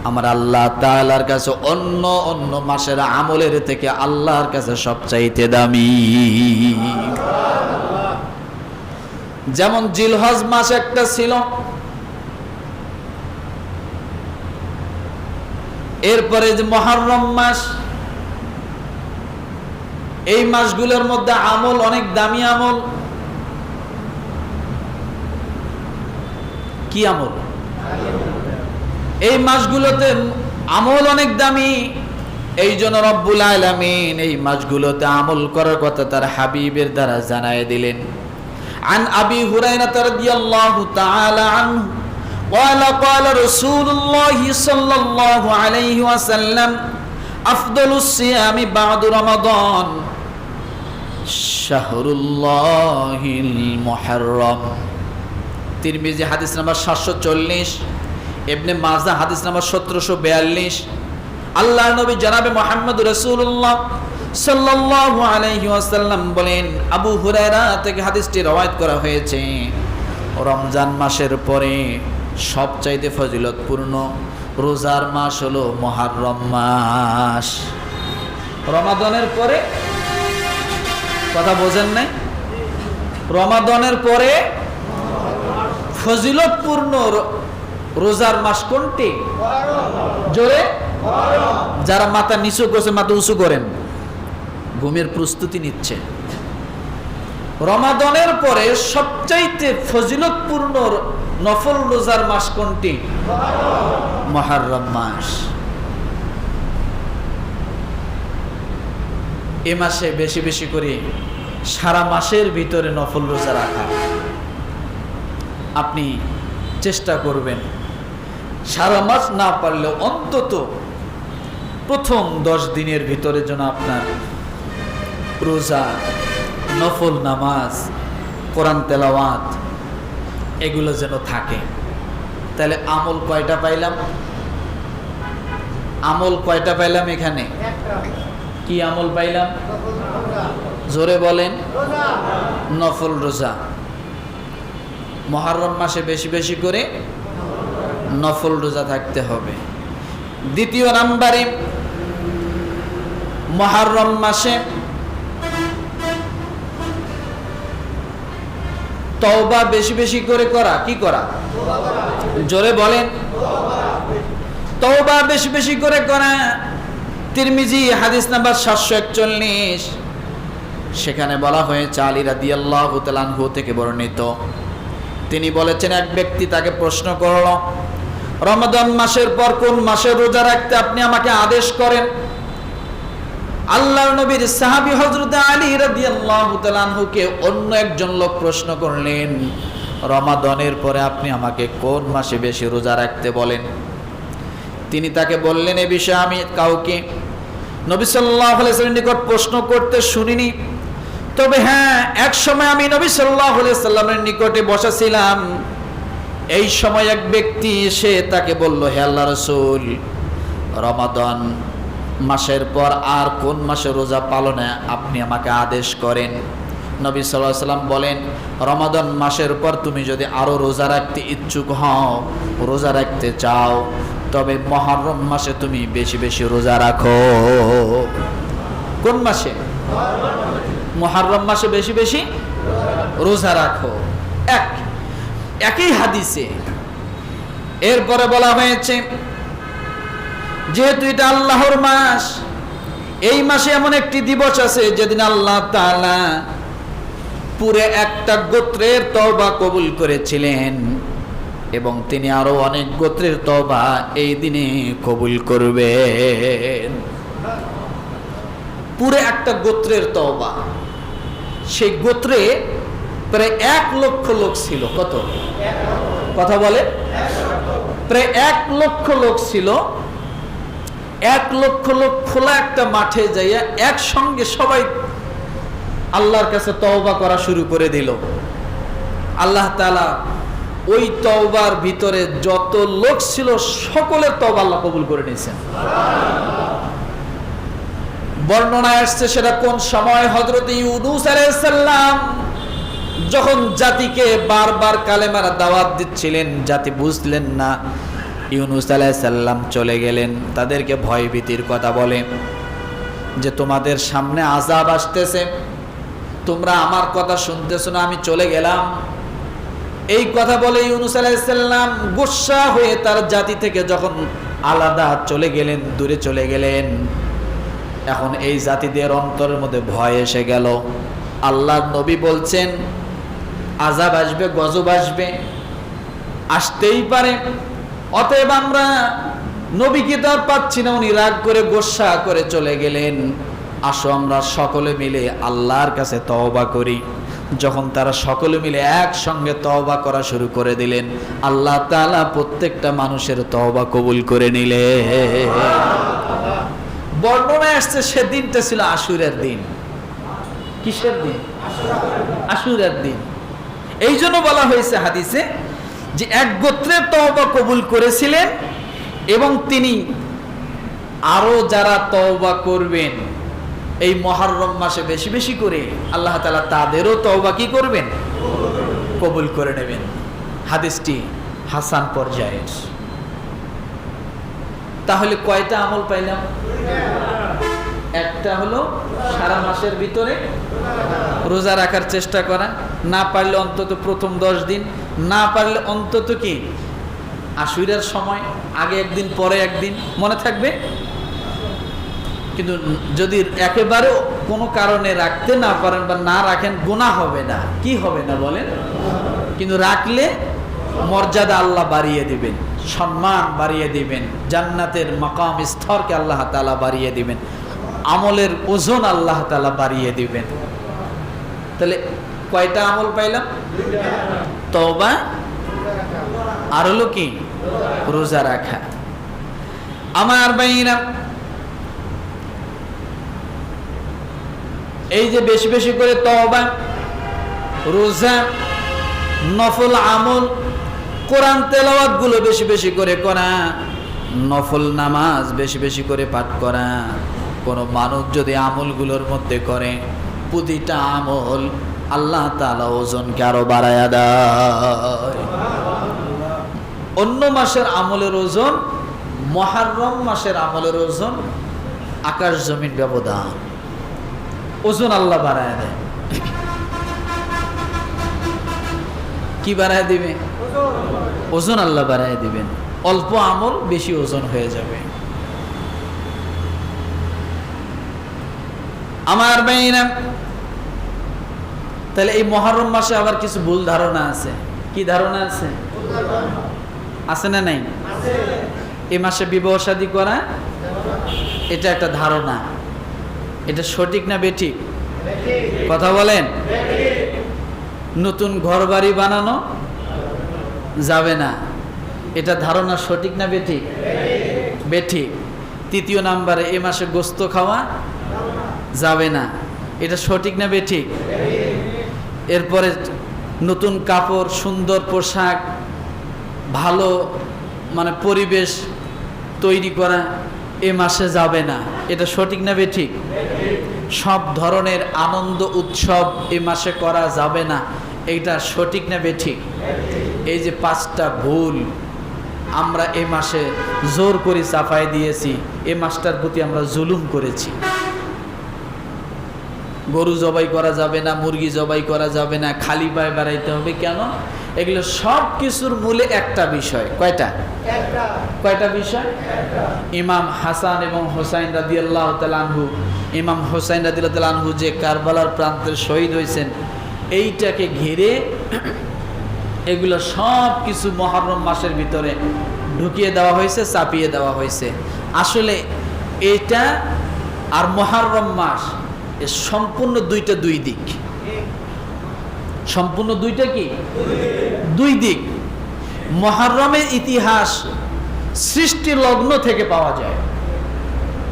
আমার আল্লাহ তাআলার কাছে অন্য অন্য মাসের আমলের থেকে আল্লাহর কাছে সবচাইতে দামি। যেমন জিলহজ মাস একটা ছিল, এরপরে যে মুহররম মাস, এই মাসগুলোর মধ্যে আমল অনেক দামি আমল। কি আমল? এই মাসগুলোতে আমল অনেক দামি। এই জন্য রব্বুল আলামিন এই মাসগুলোতে আমল করার কথা তার হাবিবের দ্বারা জানায় দিলেন। আন আবি হুরায়রা রাদিয়াল্লাহু তাআলা আনহু قال قال رسول الله صلى الله عليه وسلم أفضل الصيام بعد رمضان شهر الله المحرم। তিরমিজি হাদিস নাম্বার 740, ইবনে মাজাহ হাদিস নাম্বার 1742। আল্লাহর নবী জনাবে মুহাম্মদ রাসূলুল্লাহ সাল্লাল্লাহু আলাইহি ওয়াসাল্লাম বলেন, আবু হুরায়রা থেকে হাদিসটি রওয়ায়াত করা হয়েছে, রমজান মাসের পরে সবচাইতে ফজিলতপূর্ণ রোজার মাস হলো মুহররম মাস। রমাদানের পরে, কথা বোঝেন নাই, রমাদানের পরে ফজিলতপূর্ণ রোজার মাস কোনটি? জোরে, যারা মাথা নিচু করছে মাথা উঁচু করেন, ঘুমের প্রস্তুতি নিচ্ছে। রমাদানের পরে সবচাইতে ফজিলতপূর্ণ নফল রোজার মাস কোনটি? মুহররম মাস। এ মাসে বেশি বেশি করে সারা মাসের ভিতরে নফল রোজা রাখা আপনি চেষ্টা করবেন। সারা মাস না পারলেও অন্তত প্রথম 10 দিনের ভিতরে যেন আপনার রোজা, নফল নামাজ, কোরআন তেলাওয়াত এগুলো যেন থাকে। তাহলে আমল কয়টা পাইলাম? আমল কয়টা পাইলাম এখানে? কি আমল পাইলাম? জোরে বলেন। নফল রোজা। মুহররম মাসে বেশি বেশি করে নফল রোজা থাকতে হবে। দ্বিতীয় নাম্বারে মুহররম মাসে তওবা বেশি বেশি করে করা। কি করা? জোরে বলেন। তওবা বেশি বেশি করে করা। তিরমিজি হাদিস নাম্বার 741, সেখানে বলা হয়েছে আলী রাদিয়াল্লাহু তাআলা আনহু থেকে বর্ণিত, তিনি বলেছেন, এক ব্যক্তি তাকে প্রশ্ন করল, রমাদান মাসের পর কোন মাসে রোজা রাখতে আপনি আমাকে আদেশ করেন? আল্লাহর নবীর সাহাবী হযরত আলী রাদিয়াল্লাহু তাআলা আনহুকে অন্য একজন লোক প্রশ্ন করলেন, রমাদানের পরে আপনি আমাকে কোন মাসে বেশি রোজা রাখতে বলেন? তিনি তাকে বললেন, এ বিষয়ে আমি কাউকে নবী সাল্লাল্লাহু আলাইহি ওয়াসাল্লামের নিকট প্রশ্ন করতে শুনিনি, তবে হ্যাঁ, এক সময় আমি নবী সাল্লাল্লাহু আলাইহি ওয়াসাল্লামের নিকটে বসা ছিলাম। এই সময় এক ব্যক্তি এসে তাকে বলল, হে আল্লাহর রাসূল, রমাদান মাসের পর আর কোন মাসে রোজা পালনে আপনি আমাকে আদেশ করেন? নবী সাল্লাল্লাহু আলাইহি ওয়াসাল্লাম বলেন, রমাদান মাসের পর তুমি যদি আরো রোজা রাখতে ইচ্ছুক হও, রোজা রাখতে চাও, তবে মুহররম মাসে তুমি বেশি বেশি রোজা রাখো। কোন মাসে? মুহররম মাসে বেশি বেশি রোজা রাখো। একই হাদিসে এরপরে বলা হয়েছে, যেহেতু এটা আল্লাহর মাস, এই মাসে এমন একটি দিবস আছে যেদিন আল্লাহ তাআলা পুরো একটা গোত্রের তওবা কবুল করেছিলেন, এবং তিনি আরো অনেক গোত্রের তওবা এই দিনে কবুল করবেন। পুরো একটা গোত্রের তওবা। সেই গোত্রে প্রায় 1 লক্ষ লোক ছিল। কত? কথা বলে। প্রায় 1 লক্ষ লোক ছিল। 1 লক্ষ লোক খোলা একটা মাঠে যাইয়া একসঙ্গে সবাই আল্লাহর কাছে তওবা করা শুরু করে দিল। আল্লাহ তাআলা ওই তওবার ভিতরে যত লোক ছিল সকলের তওবা আল্লাহ কবুল করে নিয়েছেন। বর্ণনায় আসছে সেটা কোন সময়? হযরত ইউনূস আলাইহিস সালাম যখন জাতিকে বারবার কালেমার দাওয়াত দিচ্ছিলেন, জাতি বুঝলেন না, ইউনূস আলাইহিস সালাম চলে গেলেন, তাদেরকে ভয়ভীতির কথা বলে যে তোমাদের সামনে আযাব আসতেছে, তোমরা আমার কথা শুনতেছো না, আমি চলে গেলাম। এই কথা বলে ইউনূস আলাইহিস সালাম গুসা হয়ে তার জাতি থেকে যখন আলাদা চলে গেলেন, দূরে চলে গেলেন, এখন এই জাতিদের অন্তরের মধ্যে ভয় এসে গেল। আল্লাহর নবী বলছেন আযাব আসবে, গজব আসবে। আসতেই পারে। অতএব আমরা নবীকে তো আর পাচ্ছি না, উনি রাগ করে গোসা করে চলে গেলেন। আসো আমরা সকলে মিলে আল্লাহর কাছে তওবা করি। যখন তারা সকলে মিলে একসঙ্গে তওবা করা শুরু করে দিলেন, আল্লাহ তাআলা প্রত্যেকটা মানুষের তওবা কবুল করে নিলেন। বর্ণনায় আসছে সেদিনটা ছিল আশুরার দিন। কিসের দিন? আশুরার দিন। এই জন্য বলা হয়েছে হাদিসে যে এক গোত্রের তওবা কবুল করেছিলেন এবং তিনি আরো যারা তওবা করবেন এই মুহররম মাসে বেশি বেশি করে, আল্লাহ তাআলা তাদেরও তওবা কি করবেন? কবুল করে নেবেন। হাদিসটি হাসান পর্যায়ের। তাহলে কয়টা আমল পাইলাম? একটা হলো সারা মাসের ভিতরে রোজা রাখার চেষ্টা করা, না পারলে অন্তত প্রথম 10 দিন, না পারলে অন্তত কি আশুরার সময় আগে একদিন পরে একদিন, মনে থাকবে। কিন্তু যদি একেবারে কোনো কারণে রাখতে না পারেন বা না রাখেন, গুনাহ হবে না। কি হবে না বলেন? কিন্তু রাখলে মর্যাদা আল্লাহ বাড়িয়ে দিবেন, সম্মান বাড়িয়ে দিবেন, জান্নাতের মাকাম স্তরকে আল্লাহ তাআলা বাড়িয়ে দিবেন, আমলের ওজন আল্লাহ তাআলা বাড়িয়ে দিবেন। তাহলে কয়টা আমল পাইলাম? তওবা, আর হলো কি? রোজা রাখা। আমার ভাইরা, এই যে বেশি বেশি করে তওবা, রোজা, নফল আমল, কোরআন তেলাওয়াত গুলো বেশি বেশি করে করা, নফল নামাজ বেশি বেশি করে পাঠ করা। কোনো মানুষ যদি আমলগুলোর মধ্যে করে, প্রতিটা আমল আল্লাহ তাআলা ওজনকে আরো বাড়ায়া দেয়। অন্য মাসের আমলের ওজন, মুহররম মাসের আমলের ওজন আকাশ জমিন ব্যবধান। ওজন আল্লাহ বাড়ায়া দেয়। কি বাড়ায় দিবে? ওজন আল্লাহ বাড়ায় দিবেন। অল্প আমল বেশি ওজন হয়ে যাবে। আমার ভাইরা, তাহলে এই মুহররম মাসে আবার কিছু ভুল ধারণা আছে। কি ধারণা আছে? আছে না নাই? এই মাসে বিবাহ শাদী করা, এটা একটা ধারণা। এটা সঠিক না বেঠিক? কথা বলেন। নতুন ঘর বাড়ি বানানো যাবে না, এটা ধারণা সঠিক না বেঠিক? বেঠিক। তৃতীয় নাম্বারে এ মাসে গোস্ত খাওয়া যাবে না, এটা সঠিক না বেঠিক? এরপরে নতুন কাপড়, সুন্দর পোশাক, ভালো মানে পরিবেশ তৈরি করা এ মাসে যাবে না, এটা সঠিক না বেঠিক? সব ধরনের আনন্দ উৎসব এ মাসে করা যাবে না, এইটা সঠিক না বেঠিক? এই যে 5টা ভুল আমরা এ মাসে জোর করে চাপাই দিয়েছি, এ মাসটার প্রতি আমরা জুলুম করেছি। গরু জবাই করা যাবে না, মুরগি জবাই করা যাবে না, খালি পায়ে বেড়াইতে হবে। কেন? এগুলো সব কিছুর মূলে একটা বিষয়। কয়টা? কয়টা বিষয়? ইমাম হাসান এবং হোসাইন রাদিয়াল্লাহু তাআলা আনহু, ইমাম হোসাইন রাদিয়াল্লাহু তাআলা আনহু যে কারবালার প্রান্তে শহীদ হয়েছেন, এইটাকে ঘিরে এগুলো সব কিছু মুহররম মাসের ভিতরে ঢুকিয়ে দেওয়া হয়েছে, চাপিয়ে দেওয়া হয়েছে। আসলে এটা আর মুহররম মাস এ সম্পূর্ণ দুই দিক। সম্পূর্ণ দুইটা কি? দুই দিক। মুহররমের ইতিহাস সৃষ্টি লগ্ন থেকে পাওয়া যায়।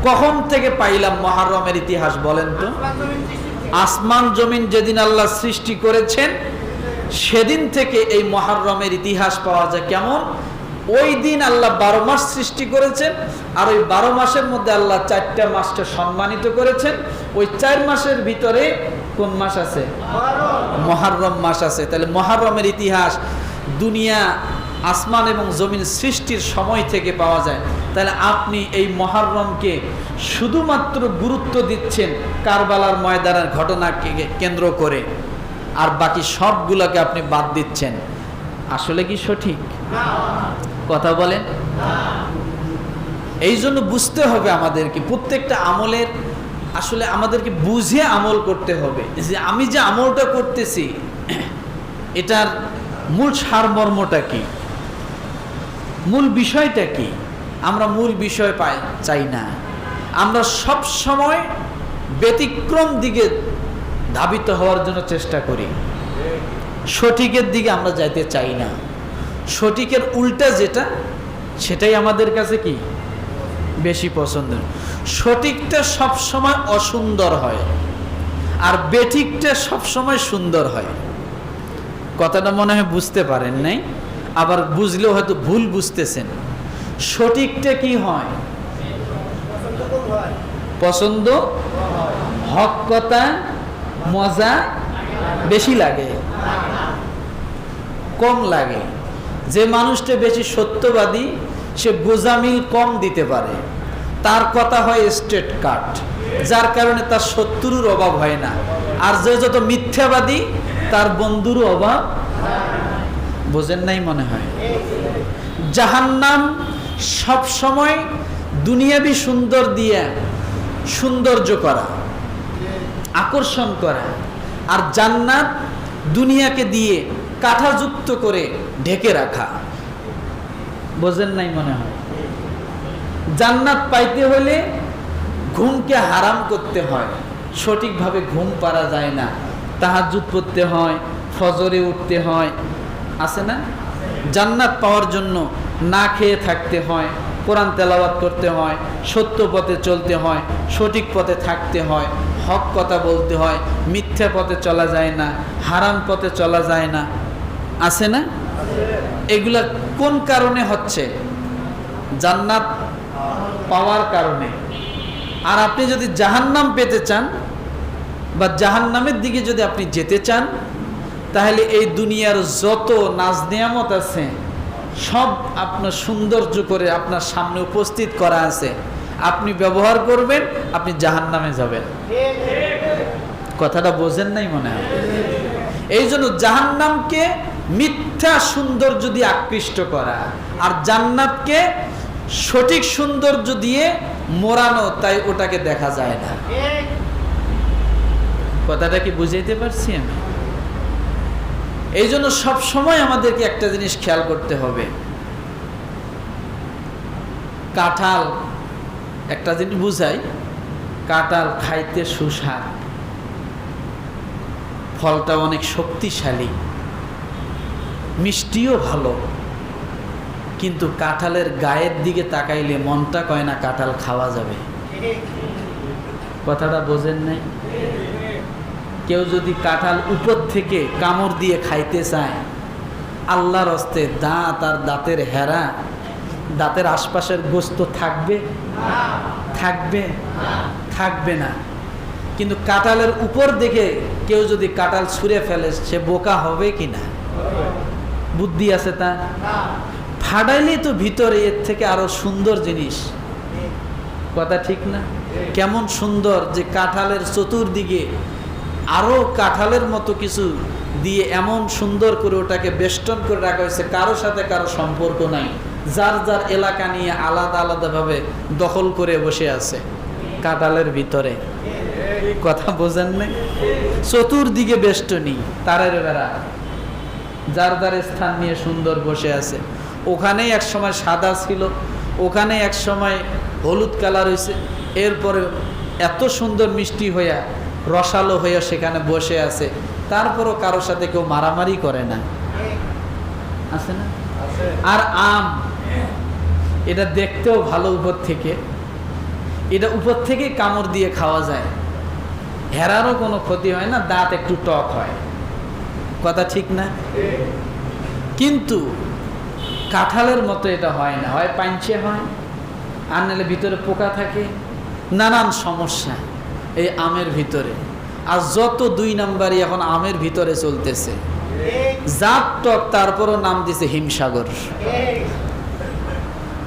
কখন থেকে পাইলাম মুহররমের ইতিহাস বলেন তো? আসমান জমিন যেদিন আল্লাহ সৃষ্টি করেছেন সেদিন থেকে এই মুহররমের ইতিহাস পাওয়া যায়। কেমন? ওই দিন আল্লাহ 12 মাস সৃষ্টি করেছেন, আর ওই 12 মাসের মধ্যে আল্লাহ 4টা মাসকে সম্মানিত করেছেন। ওই 4 মাসের ভিতরে কোন মাস আছে? মুহররম মাস আছে। তাহলে মুহররমের ইতিহাস দুনিয়া আসমান এবং জমিন সৃষ্টির সময় থেকে পাওয়া যায়। তাহলে আপনি এই মুহররমকে শুধুমাত্র গুরুত্ব দিচ্ছেন কারবালার ময়দানের ঘটনাকে কেন্দ্র করে, আর বাকি সবগুলোকে আপনি বাদ দিচ্ছেন। আসলে কি সঠিক? কথা বলেন। এই জন্য বুঝতে হবে আমাদেরকে প্রত্যেকটা আমলের, আসলে আমাদেরকে বুঝে আমল করতে হবে যে আমি যে আমলটা করতেছি এটার মূল সারমর্মটা কি। মূল বিষয়টা কি? আমরা মূল বিষয় চাই না, আমরা সব সময় ব্যতিক্রম দিকে ধাবিত হওয়ার জন্য চেষ্টা করি, সঠিকের দিকে আমরা যাইতে চাই না। সঠিকের উল্টা যেটা, সেটাই আমাদের কাছে কি বেশি পছন্দের। সঠিকটা সব সময় অসুন্দর হয়, আর বেঠিকটা সব সময় সুন্দর হয়। কথাটা মনে হয় বুঝতে পারেন নাই, আবার বুঝলেও হয়তো ভুল বুঝতেছেন। সঠিকটা কি হয়? পছন্দ, হক কথা, মজা বেশি লাগে, কম লাগে। যে মানুষটা বেশি সত্যবাদী সে গোজামিল কম দিতে পারে, তার কথা হয় স্ট্রেট কাট, যার কারণে তার শত্রুর অভাব হয় না। আর যে যত মিথ্যাবাদী তার বন্ধুরও অভাব। বোঝেন নাই মনে হয়? জাহান্নাম সব সময় দুনিয়াবি সুন্দর দিয়ে সৌন্দর্য করা, আকর্ষণ করা, আর জান্নাত দুনিয়াকে দিয়ে কাঠাযুক্ত করে ঢেকে রাখা। বোঝেন নাই মনে হয়? জান্নাত পাইতে হলে ঘুমকে হারাম করতে হয়, সঠিকভাবে ঘুম পারা যায় না, তাহাজ্জুদ পড়তে হয়, ফজরে উঠতে হয়, আছে না? জান্নাত পাওয়ার জন্য না খেয়ে থাকতে হয়, কোরআন তেলাওয়াত করতে হয়, সত্য পথে চলতে হয়, সঠিক পথে থাকতে হয়, হক কথা বলতে হয়, মিথ্যা পথে চলা যায় না, হারাম পথে চলা যায় না, আছে না? এগুলা কোন কারণে হচ্ছে? জান্নাত পাওয়ার কারণে। আর আপনি যদি জাহান্নাম পেতে চান বা জাহান্নামের দিকে যদি আপনি যেতে চান, তাহলে এই দুনিয়ার যত নাজ নিয়ামত আছে সব আপনার সৌন্দর্য করে আপনার সামনে উপস্থিত করা আছে, আপনি ব্যবহার করবেন, আপনি জাহান্নামে যাবেন। কথাটা বোঝেন নাই মনে হয়? এই জন্য জাহান্নামকে মিথ্যা সৌন্দর্য দিয়ে আকৃষ্ট করা, আর জান্নাতকে সঠিক সৌন্দর্য দিয়ে মোড়ানো, তাই ওটাকে দেখা যায় না। কথাটা কি বুঝাইতে পারছি আমি? এই জন্য সব সময় আমাদেরকে একটা জিনিস খেয়াল করতে হবে। কাঁঠাল, একটা জিনিস বুঝাই, কাঁঠাল খাইতে সুস্বাদ, ফলটা অনেক শক্তিশালী, মিষ্টিও ভালো, কিন্তু কাঁঠালের গায়ের দিকে তাকাইলে মনটা কয় না কাঁঠাল খাওয়া যাবে। কথাটা বোঝেন নাই? কেউ যদি কাঁঠাল উপর থেকে কামড় দিয়ে খাইতে চায়, আল্লাহর হস্তে দাঁত আর দাঁতের হেরা, দাঁতের আশপাশের গোস্ত থাকবে? থাকবে? থাকবে না। কিন্তু কাঁঠালের উপর দেখে কেউ যদি কাঁঠাল ছুঁড়ে ফেলে, সে বোকা হবে কি না? বুদ্ধি আছে তা? ফাটাইলে তো ভিতরে এর থেকে আরো সুন্দর জিনিস। কথা ঠিক না? কেমন সুন্দর যে কাঁঠালের চতুর্দিকে আরো কাঁঠালের মতো কিছু দিয়ে এমন সুন্দর করে ওটাকে বেষ্টন করে রাখা হয়েছে, কারো সাথে কারো সম্পর্ক নাই, যার যার এলাকা নিয়ে আলাদা আলাদা ভাবে দখল করে বসে আছে কাঁঠালের ভিতরে। কথা বোঝেন নাই? চতুর্দিকে বেষ্টনী, তারের বেড়া, যার যার স্থান নিয়ে সুন্দর বসে আছে। ওখানেই এক সময় সাদা ছিল, ওখানে এক সময় হলুদ কালার হয়েছে, এরপরে এত সুন্দর মিষ্টি হইয়া রসালো হইয়া সেখানে বসে আছে, তারপরও কারোর সাথে কেউ মারামারি করে না, আছে না? আর আম, এটা দেখতেও ভালো উপর থেকে, এটা উপর থেকে কামড় দিয়ে খাওয়া যায়, হেরারও কোনো ক্ষতি হয় না, দাঁত একটু টক হয়। কথা ঠিক না? কিন্তু কাঁঠালের মতো এটা হয় না, হয় পাঞ্চে হয়, আর নাহলে ভিতরে পোকা থাকে, নানান সমস্যা এই আমের ভিতরে। আর যত দুই নাম্বারই এখন আমের ভিতরে চলতেছে, জাত টক, তারপরও নাম দিছে হিমসাগর।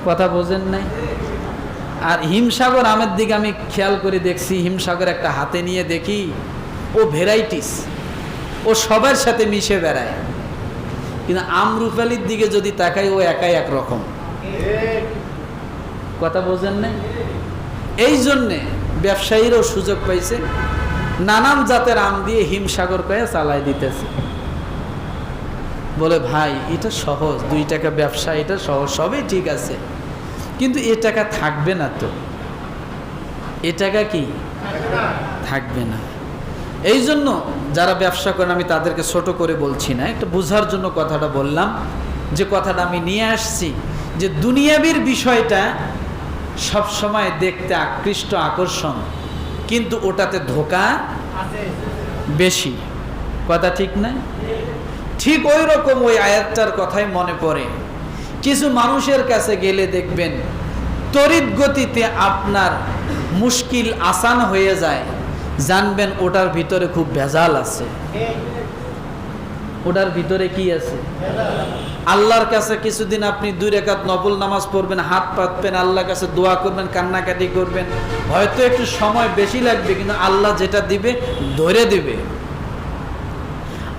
কথা বোঝেন নাই? আর হিমসাগর আমের দিকে আমি খেয়াল করে দেখছি, হিমসাগর একটা হাতে নিয়ে দেখি, ও ভ্যারাইটিস, ও সবার সাথে মিশে বেড়ায়, কিন্তু আমরুফালির দিকে যদি তাকাই ও একাই একরকম। কথা বোঝেন নাই? এই জন্যে ব্যবসায়ীরাও সুযোগ পাইছে, নানান জাতের আম দিয়ে হিমসাগর কয়ে চালাই দিতেছে। বলে ভাই এটা সহজ, 2 টাকা ব্যবসা, এটা সহজ, সবই ঠিক আছে, কিন্তু এ টাকা থাকবে না তো, এ টাকা কি থাকবে না। এই জন্য যারা ব্যবসা করেন, আমি তাদেরকে ছোট করে বলছি না, একটু বোঝার জন্য কথাটা বললাম, যে কথাটা আমি নিয়ে আসছি যে দুনিয়াবির বিষয়টা সব সময় দেখতে আকৃষ্ট, আকর্ষণ, কিন্তু ওটাতে ধোঁকা বেশি। কথা ঠিক না? ঠিক ওই রকম ওই আয়াতটার কথাই মনে পড়ে। কিছু মানুষের কাছে গেলে দেখবেন তড়িৎ গতিতে আপনার মুশকিল আসান হয়ে যায়, জানবেন ওটার ভিতরে খুব ভেজাল আছে। ওটার ভিতরে কি আছে? আল্লাহর কাছে কিছুদিন আপনি 2 রাকাত নফল নামাজ পড়বেন, হাত পাতবেন, আল্লাহর কাছে দোয়া করবেন, কান্নাকাটি করবেন, হয়তো একটু সময় বেশি লাগবে, কিন্তু আল্লাহ যেটা দিবে ধরে দিবে।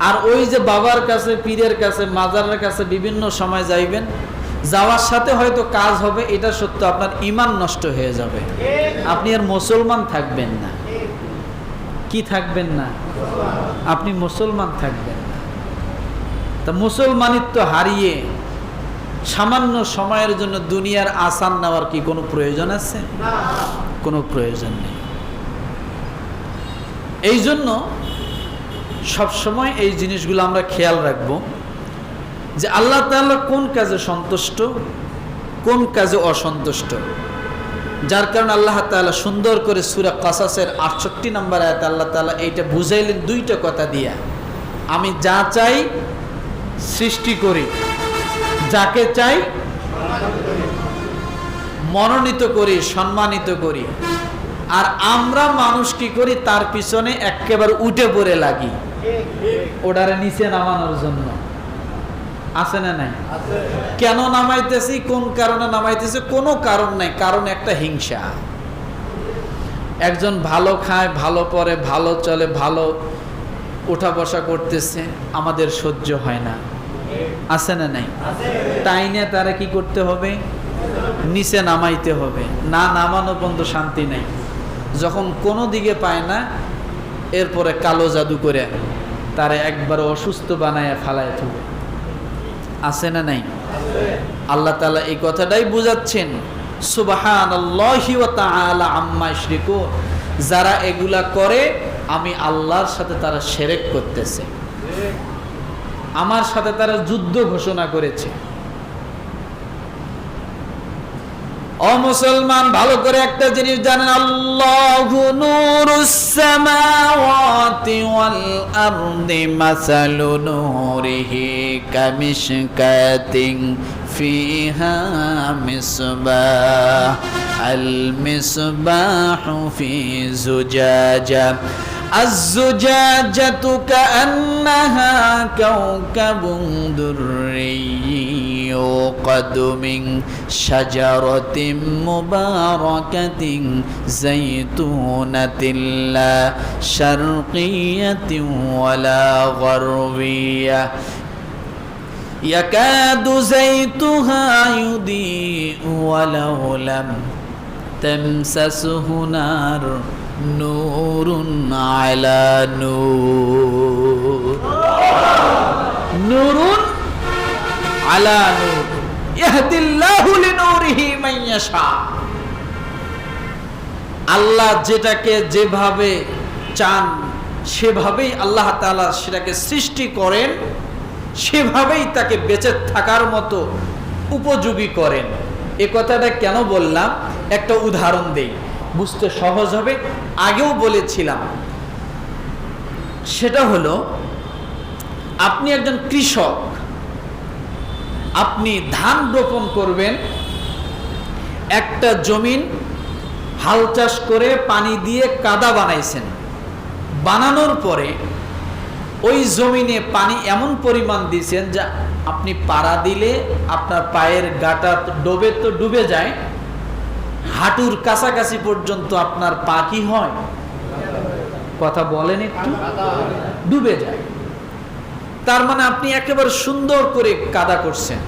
আর ওই যে বাবার কাছে, পীরের কাছে, মাজারের কাছে বিভিন্ন সময় যাইবেন, যাওয়ার সাথে হয়তো কাজ হবে, এটা সত্য, আপনার ঈমান নষ্ট হয়ে যাবে, আপনি আর মুসলমান থাকবেন না। কি থাকবেন না? আপনি মুসলমান থাকবেন না। তা মুসলমানিত্ব হারিয়ে সামান্য সময়ের জন্য দুনিয়ার আসান নেওয়ার কি কোনো প্রয়োজন আছে? কোনো প্রয়োজন নেই। এই জন্য সবসময় এই জিনিসগুলো আমরা খেয়াল রাখব যে আল্লাহ তাআলা কোন কাজে সন্তুষ্ট, কোন কাজে অসন্তুষ্ট। যার কারণে আল্লাহ তাআলা সুন্দর করে সূরা কাসাসের ৬৮ নম্বর আয়াতে আল্লাহ তাআলা এইটা বুঝাইলেন 2টা কথা দিয়া, আমি যা চাই সৃষ্টি করি, যাকে চাই মনোনীত করি, সম্মানিত করি, আর আমরা মানুষ কি করি, তার পিছনে একেবারে উঠে পড়ে লাগি ওটারে নিচে নামানোর জন্য। আছে না নাই? কেন নামাইতেছি, কোন কারণে নামাইতেছি? কোনো কারণ নাই, কারণ একটা হিংসা। একজন ভালো খায়, ভালো পরে, ভালো চলে, ভালো ওঠা বসা করতেছে, আমাদের সহ্য হয় না। আছে না নাই? টাইনে তারা কি করতে হবে? নিচে নামাইতে হবে, না নামানো পর্যন্ত শান্তি নাই। যখন কোনো দিকে পায় না, এরপরে কালো জাদু করে তারা একবার অসুস্থ বানায় ফালায় থাকবে। আছে না নাই? আল্লাহ তাআলা এই কথাটাই বুঝাচ্ছেন, সুবহানাল্লাহি ওয়া তাআলা আম্মা ইশরিকুন, যারা এগুলা করে আমি আল্লাহর সাথে তারা শিরক করতেছে, আমার সাথে তারা যুদ্ধ ঘোষণা করেছে। ও মুসলমান, ভালো করে একটা জিনিস জানেন, আল্লাহু নূরুস সামাওয়াতি ওয়াল আরদি মাসালু নূরিহি কামিশকাতিন ফিহা মিসবাহ আল মিসবাহু ফি জুজাজা الزجاجة كأنها كوكب دري يوقد من شجرة مباركة زيتونة لا شرقية ولا غربية يكاد زيتها يضيء ولو لم تمسسه نار نور على نور نور على نور يهدي الله لنوره من يشاء। আল্লাহ যেটাকে যেভাবে চান সেভাবেই আল্লাহ তাআলা সেটাকে সৃষ্টি করেন, সেভাবেই তাকে বেঁচে থাকার মতো উপযোগী করেন। এ কথাটা কেন বললাম, একটা উদাহরণ দেই, বুঝতে সহজ হবে। আগেও বলেছিলাম, সেটা হলো আপনি একজন কৃষক, আপনি ধান রোপণ করবেন, একটা জমিন হাল চাষ করে পানি দিয়ে কাদা বানাইছেন, বানানোর পরে ওই জমিনে পানি এমন পরিমাণ দিয়েছেন যে আপনি পাড়া দিলে আপনার পায়ের গাটা ডোবে তো ডুবে যায়, হাঁটুর কাছাকাছি পর্যন্ত আপনার পা কি হয়, কথা বলেন একটু, ডুবে যায়। তার মানে আপনি একেবারে সুন্দর করে কাদা করছেন।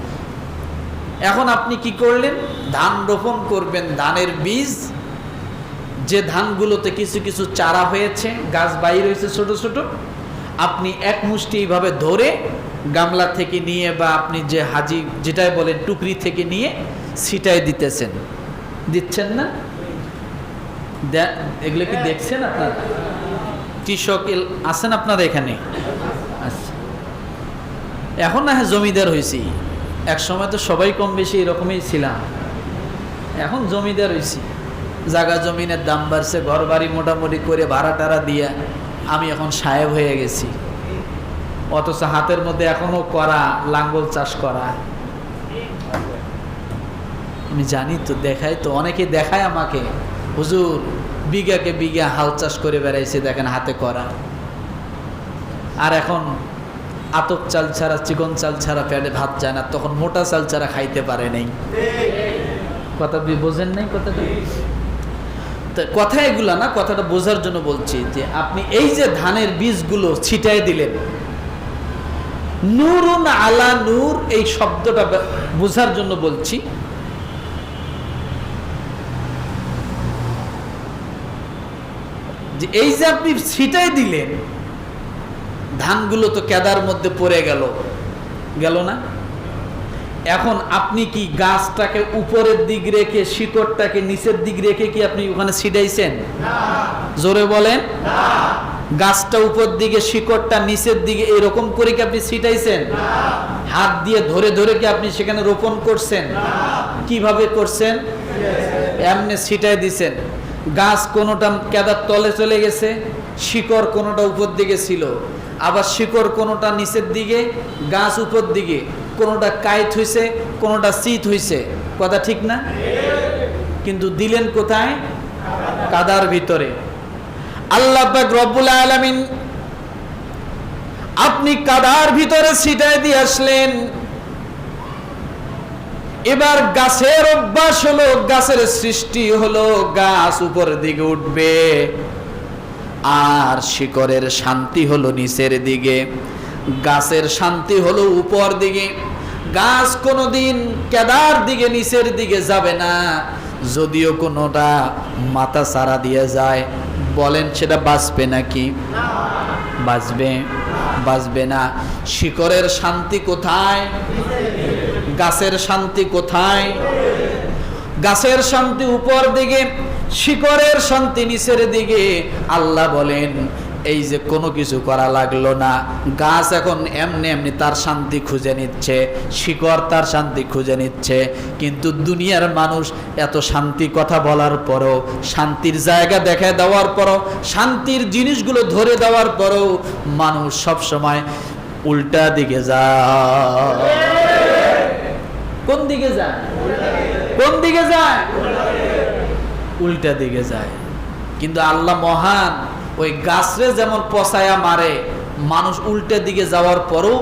এখন আপনি কি করলেন, ধান রোপণ করবেন, ধানের বীজ, যে ধানগুলোতে কিছু কিছু চারা হয়েছে, গাছ বাইর হয়েছে ছোট ছোট, আপনি এক মুষ্টি এইভাবে ধরে গামলা থেকে নিয়ে বা আপনি যে হাজি যেটাই বলেন টুকরি থেকে নিয়ে ছিটায় দিতেছেন, দিচ্ছেন না? এগুলো কি দেখছেন আপনারা? কৃষক আছেন আপনারা এখানে? আচ্ছা, এখন না জমিদার হয়েছি, এক সময় তো সবাই কম বেশি এরকমই ছিলাম, এখন জমিদার হয়েছি, জায়গা জমিনের দাম বাড়ছে, ঘর বাড়ি মোটামুটি করে ভাড়া টাড়া দিয়ে আমি এখন সাহেব হয়ে গেছি, অথচ হাতের মধ্যে এখনো করা লাঙ্গল চাষ করা। আমি জানি তো, দেখাই তো, অনেকে দেখায় আমাকে, হুজুর বিঘাকে বিঘা হাল চাষ করে বেড়াইছে, দেখেন হাতে করা। আর এখন আতপ চাল ছাড়া, চিকন চাল ছাড়া পেটে ভাত যায় না, তখন মোটা চাল ছাড়া খাইতে পারে নাই। কথা বোঝেন নাই কথাটা? কথা এগুলা না, কথাটা বোঝার জন্য বলছি যে আপনি এই যে ধানের বীজগুলো ছিটাই দিলেন, নূরুন আলা নূর, এই শব্দটা বোঝার জন্য বলছি। যে এই যে আপনি ছিটাই দিলেন, ধানগুলো তো কেদার মধ্যে পড়ে গেল, গেল না? এখন আপনি কি গাছটাকে উপরের দিক রেখে শিকড়টাকে নিচের দিক রেখে কি আপনি ওখানে ছিটাইছেন? জোরে বলেন। গাছটা উপর দিকে, শিকড়টা নিচের দিকে, এরকম করে কি আপনি ছিটাইছেন? হাত দিয়ে ধরে ধরে কি আপনি সেখানে রোপণ করছেন? কিভাবে করছেন? এমনি ছিটাই দিছেন। গাছ কোনোটা কেদার তলে চলে গেছে, শিকড় কোনোটা উপর দিকে ছিল, আবার শিকড় কোনোটা নিচের দিকে, গাছ উপর দিকে, কোনোটা কাইট হইছে, কোনোটা চিত হইছে। কথা ঠিক না? কিন্তু দিলেন কোথায়? কাদার ভিতরে। আল্লাহ পাক রব্বুল আলামিন আপনি কাদার ভিতরে ছিটায় দিয়ে আসলেন। এবার গাছের অভ্যাস হলো, গাছের সৃষ্টি হলো, গাছ উপরের দিকে উঠবে, আর শিকড়ের শান্তি হলো নিচের দিকে, গাছের শান্তি হলো উপর দিকে। গাছ কোনোদিন কেদার দিকে নিচের দিকে যাবে না, যদিও কোনোটা মাথা ছাড়া দিয়ে যায়। বলেন সেটা বাঁচবে নাকি? বাঁচবে? বাঁচবে না। শিকড়ের শান্তি কোথায়? গাছের শান্তি কোথায়? গাছের শান্তি উপর দিকে, শিকড়ের শান্তি নিচের দিকে। আল্লাহ বলেন এই যে কোনো কিছু করা লাগলো না, গাছ এখন এমনি এমনি তার শান্তি খুঁজে নিচ্ছে, শিকড় তার শান্তি খুঁজে নিচ্ছে। কিন্তু দুনিয়ার মানুষ এত শান্তি কথা বলার পরও, শান্তির জায়গা দেখায় দেওয়ার পরও, শান্তির জিনিসগুলো ধরে দেওয়ার পরও মানুষ সব সময় উল্টা দিকে যায়। কোন দিকে যায়? কোন দিকে যায়? উল্টা দিকে যায়। কিন্তু আল্লাহ মহান, ওই গাছরে যেমন পচায়া মারে, মানুষ উল্টা দিকে যাওয়ার পরও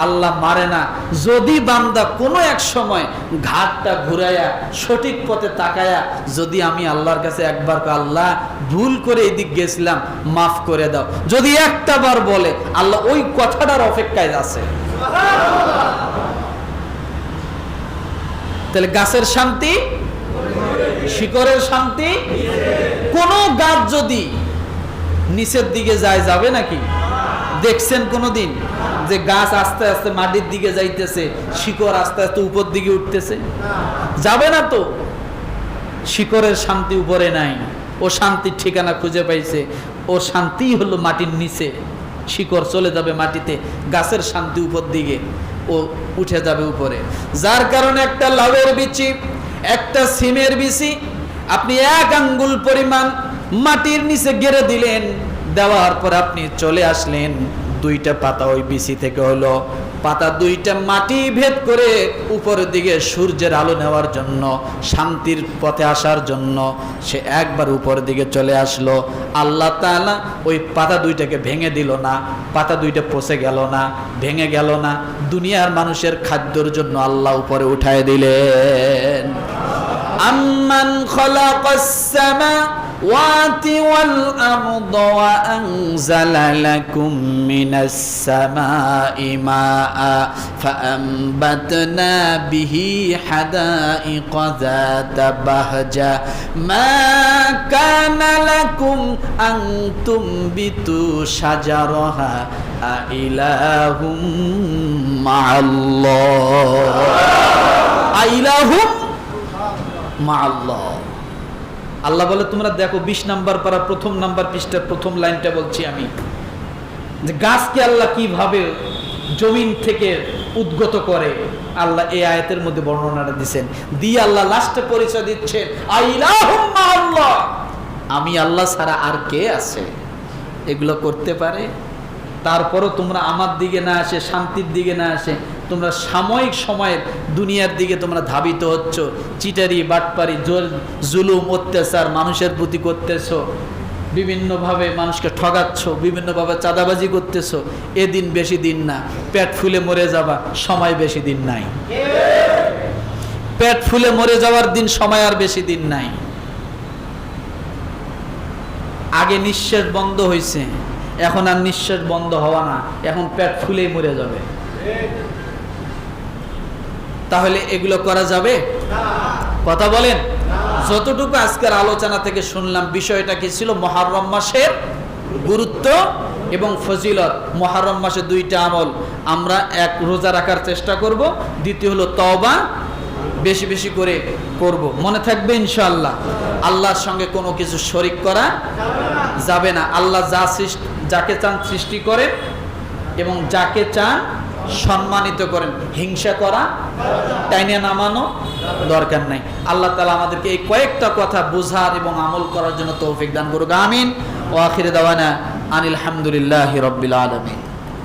আল্লাহ মারে না। যদি বান্দা কোনো এক সময় ঘাটটা ঘুরাইয়া সঠিক পথে তাকায়া যদি আমি আল্লাহর কাছে একবার আল্লাহ ভুল করে এদিক গেছিলাম, মাফ করে দাও, যদি একটা বার বলে, আল্লাহ ওই কথাটার অপেক্ষায় আছে। তাহলে গাছের শান্তি, শিকড়ের শান্তি। কোন গাছ যদি নিচের দিকে যায়, যাবে নাকি? দেখছেন কোনদিন যে গাছ আস্তে আস্তে মাটির দিকে যাইতেছে, শিকড় আস্তে আস্তে উপর দিকে উঠতেছে? যাবে না তো। শিকড়ের শান্তি উপরে নাই, ও শান্তির ঠিকানা খুঁজে পাইছে, ওর শান্তি হলো মাটির নিচে। শিকড় চলে যাবে মাটিতে, গাছের শান্তি উপর দিকে, ও উঠে যাবে উপরে। যার কারণে একটা লাউয়ের বিচি, একটা সিমের বিচি আপনি 1 আঙ্গুল পরিমাণ মাটির নিচে গেড়ে দিলেন, দেওয়ার পর আপনি চলে আসলেন, 2টা পাতা ওই বিচি থেকে হলো। পাতা 2টা মাটি ভেদ করে উপরের দিকে সূর্যের আলো নেওয়ার জন্য, শান্তির পথে আসার জন্য সে একবার উপরের দিকে চলে আসলো। আল্লাহ তাআলা ওই পাতা 2টাকে ভেঙে দিল না, পাতা 2টা পচে গেল না, ভেঙে গেল না। দুনিয়ার মানুষের খাদ্যের জন্য আল্লাহ উপরে উঠায় দিলেন। আম্মান খালাকাস সামাওয়াতি ওয়াল আরদা ওয়া আনজালা লাকুম মিনাস সামাই মাআ ফাআমবাতনা বিহি হাদাইকা যাতা বাহজা মা কানা লাকুম আন তুমবিতু শাজারাহা আইলাহুম মাআল্লাহ, আইলাহুম মাআল্লাহ। আল্লাহ বলে তোমরা দেখো 20 নাম্বার পারা 1ম নাম্বার পৃষ্ঠার 1ম লাইনটা বলছি আমি, যে গাছকে আল্লাহ কিভাবে জমিন থেকে উদ্গত করে আল্লাহ এই আয়াতের মধ্যে বর্ণনাটা দিচ্ছেন। দিয়ে আল্লাহ লাস্টে পরিচয় দিচ্ছেন আইলাহুম মাআল্লাহ, আমি আল্লাহ ছাড়া আর কে আছে এগুলো করতে পারে? তারপরও তোমরা আমার দিকে না আসে, শান্তির দিকে না আসে, তোমরা সাময়িক সময়ের দুনিয়ার দিকে তোমরা ধাবিত হচ্ছ, চিটারি বাটপারি জুলুম অত্যাচার মানুষের প্রতি করতেছো, বিভিন্নভাবে মানুষকে ঠগাচ্ছ, বিভিন্নভাবে চাঁদাবাজি করতেছো। এদিন বেশি দিন না, পেট ফুলে মরে যাবা, সময় বেশি দিন নাই। পেট ফুলে মরে যাওয়ার দিন সময় আর বেশি দিন নাই। আগে নিঃশ্বাস বন্ধ হয়েছে, এখন আর নিঃশ্বাস বন্ধ হওয়া না, এখন পেট ফুলেই মরে যাবে। তাহলে এগুলো করা যাবে? কথা বলেন। যতটুকু আজকের আলোচনা থেকে শুনলাম, বিষয়টা কি ছিল? মুহররম মাসের গুরুত্ব এবং ফজিলত। মুহররম মাসে 2টা আমল আমরা, এক রোজা রাখার চেষ্টা করব, দ্বিতীয় হলো তওবা বেশি বেশি করে করব। মনে থাকবে ইনশাআল্লাহ। আল্লাহর সঙ্গে কোনো কিছু শরীক করা যাবে না। আল্লাহ যাকে চান সৃষ্টি করেন এবং যাকে চান সম্মানিত করেন। হিংসা করা, টাইনে নামানো দরকার নাই। আল্লাহ তাআলা আমাদেরকে এই কয়েকটা কথা বোঝার এবং আমল করার জন্য তৌফিক দান করুক। আমিন। ওয়া আখির দাওয়ানা আনিল হামদুলিল্লাহি রাব্বিল আলামিন।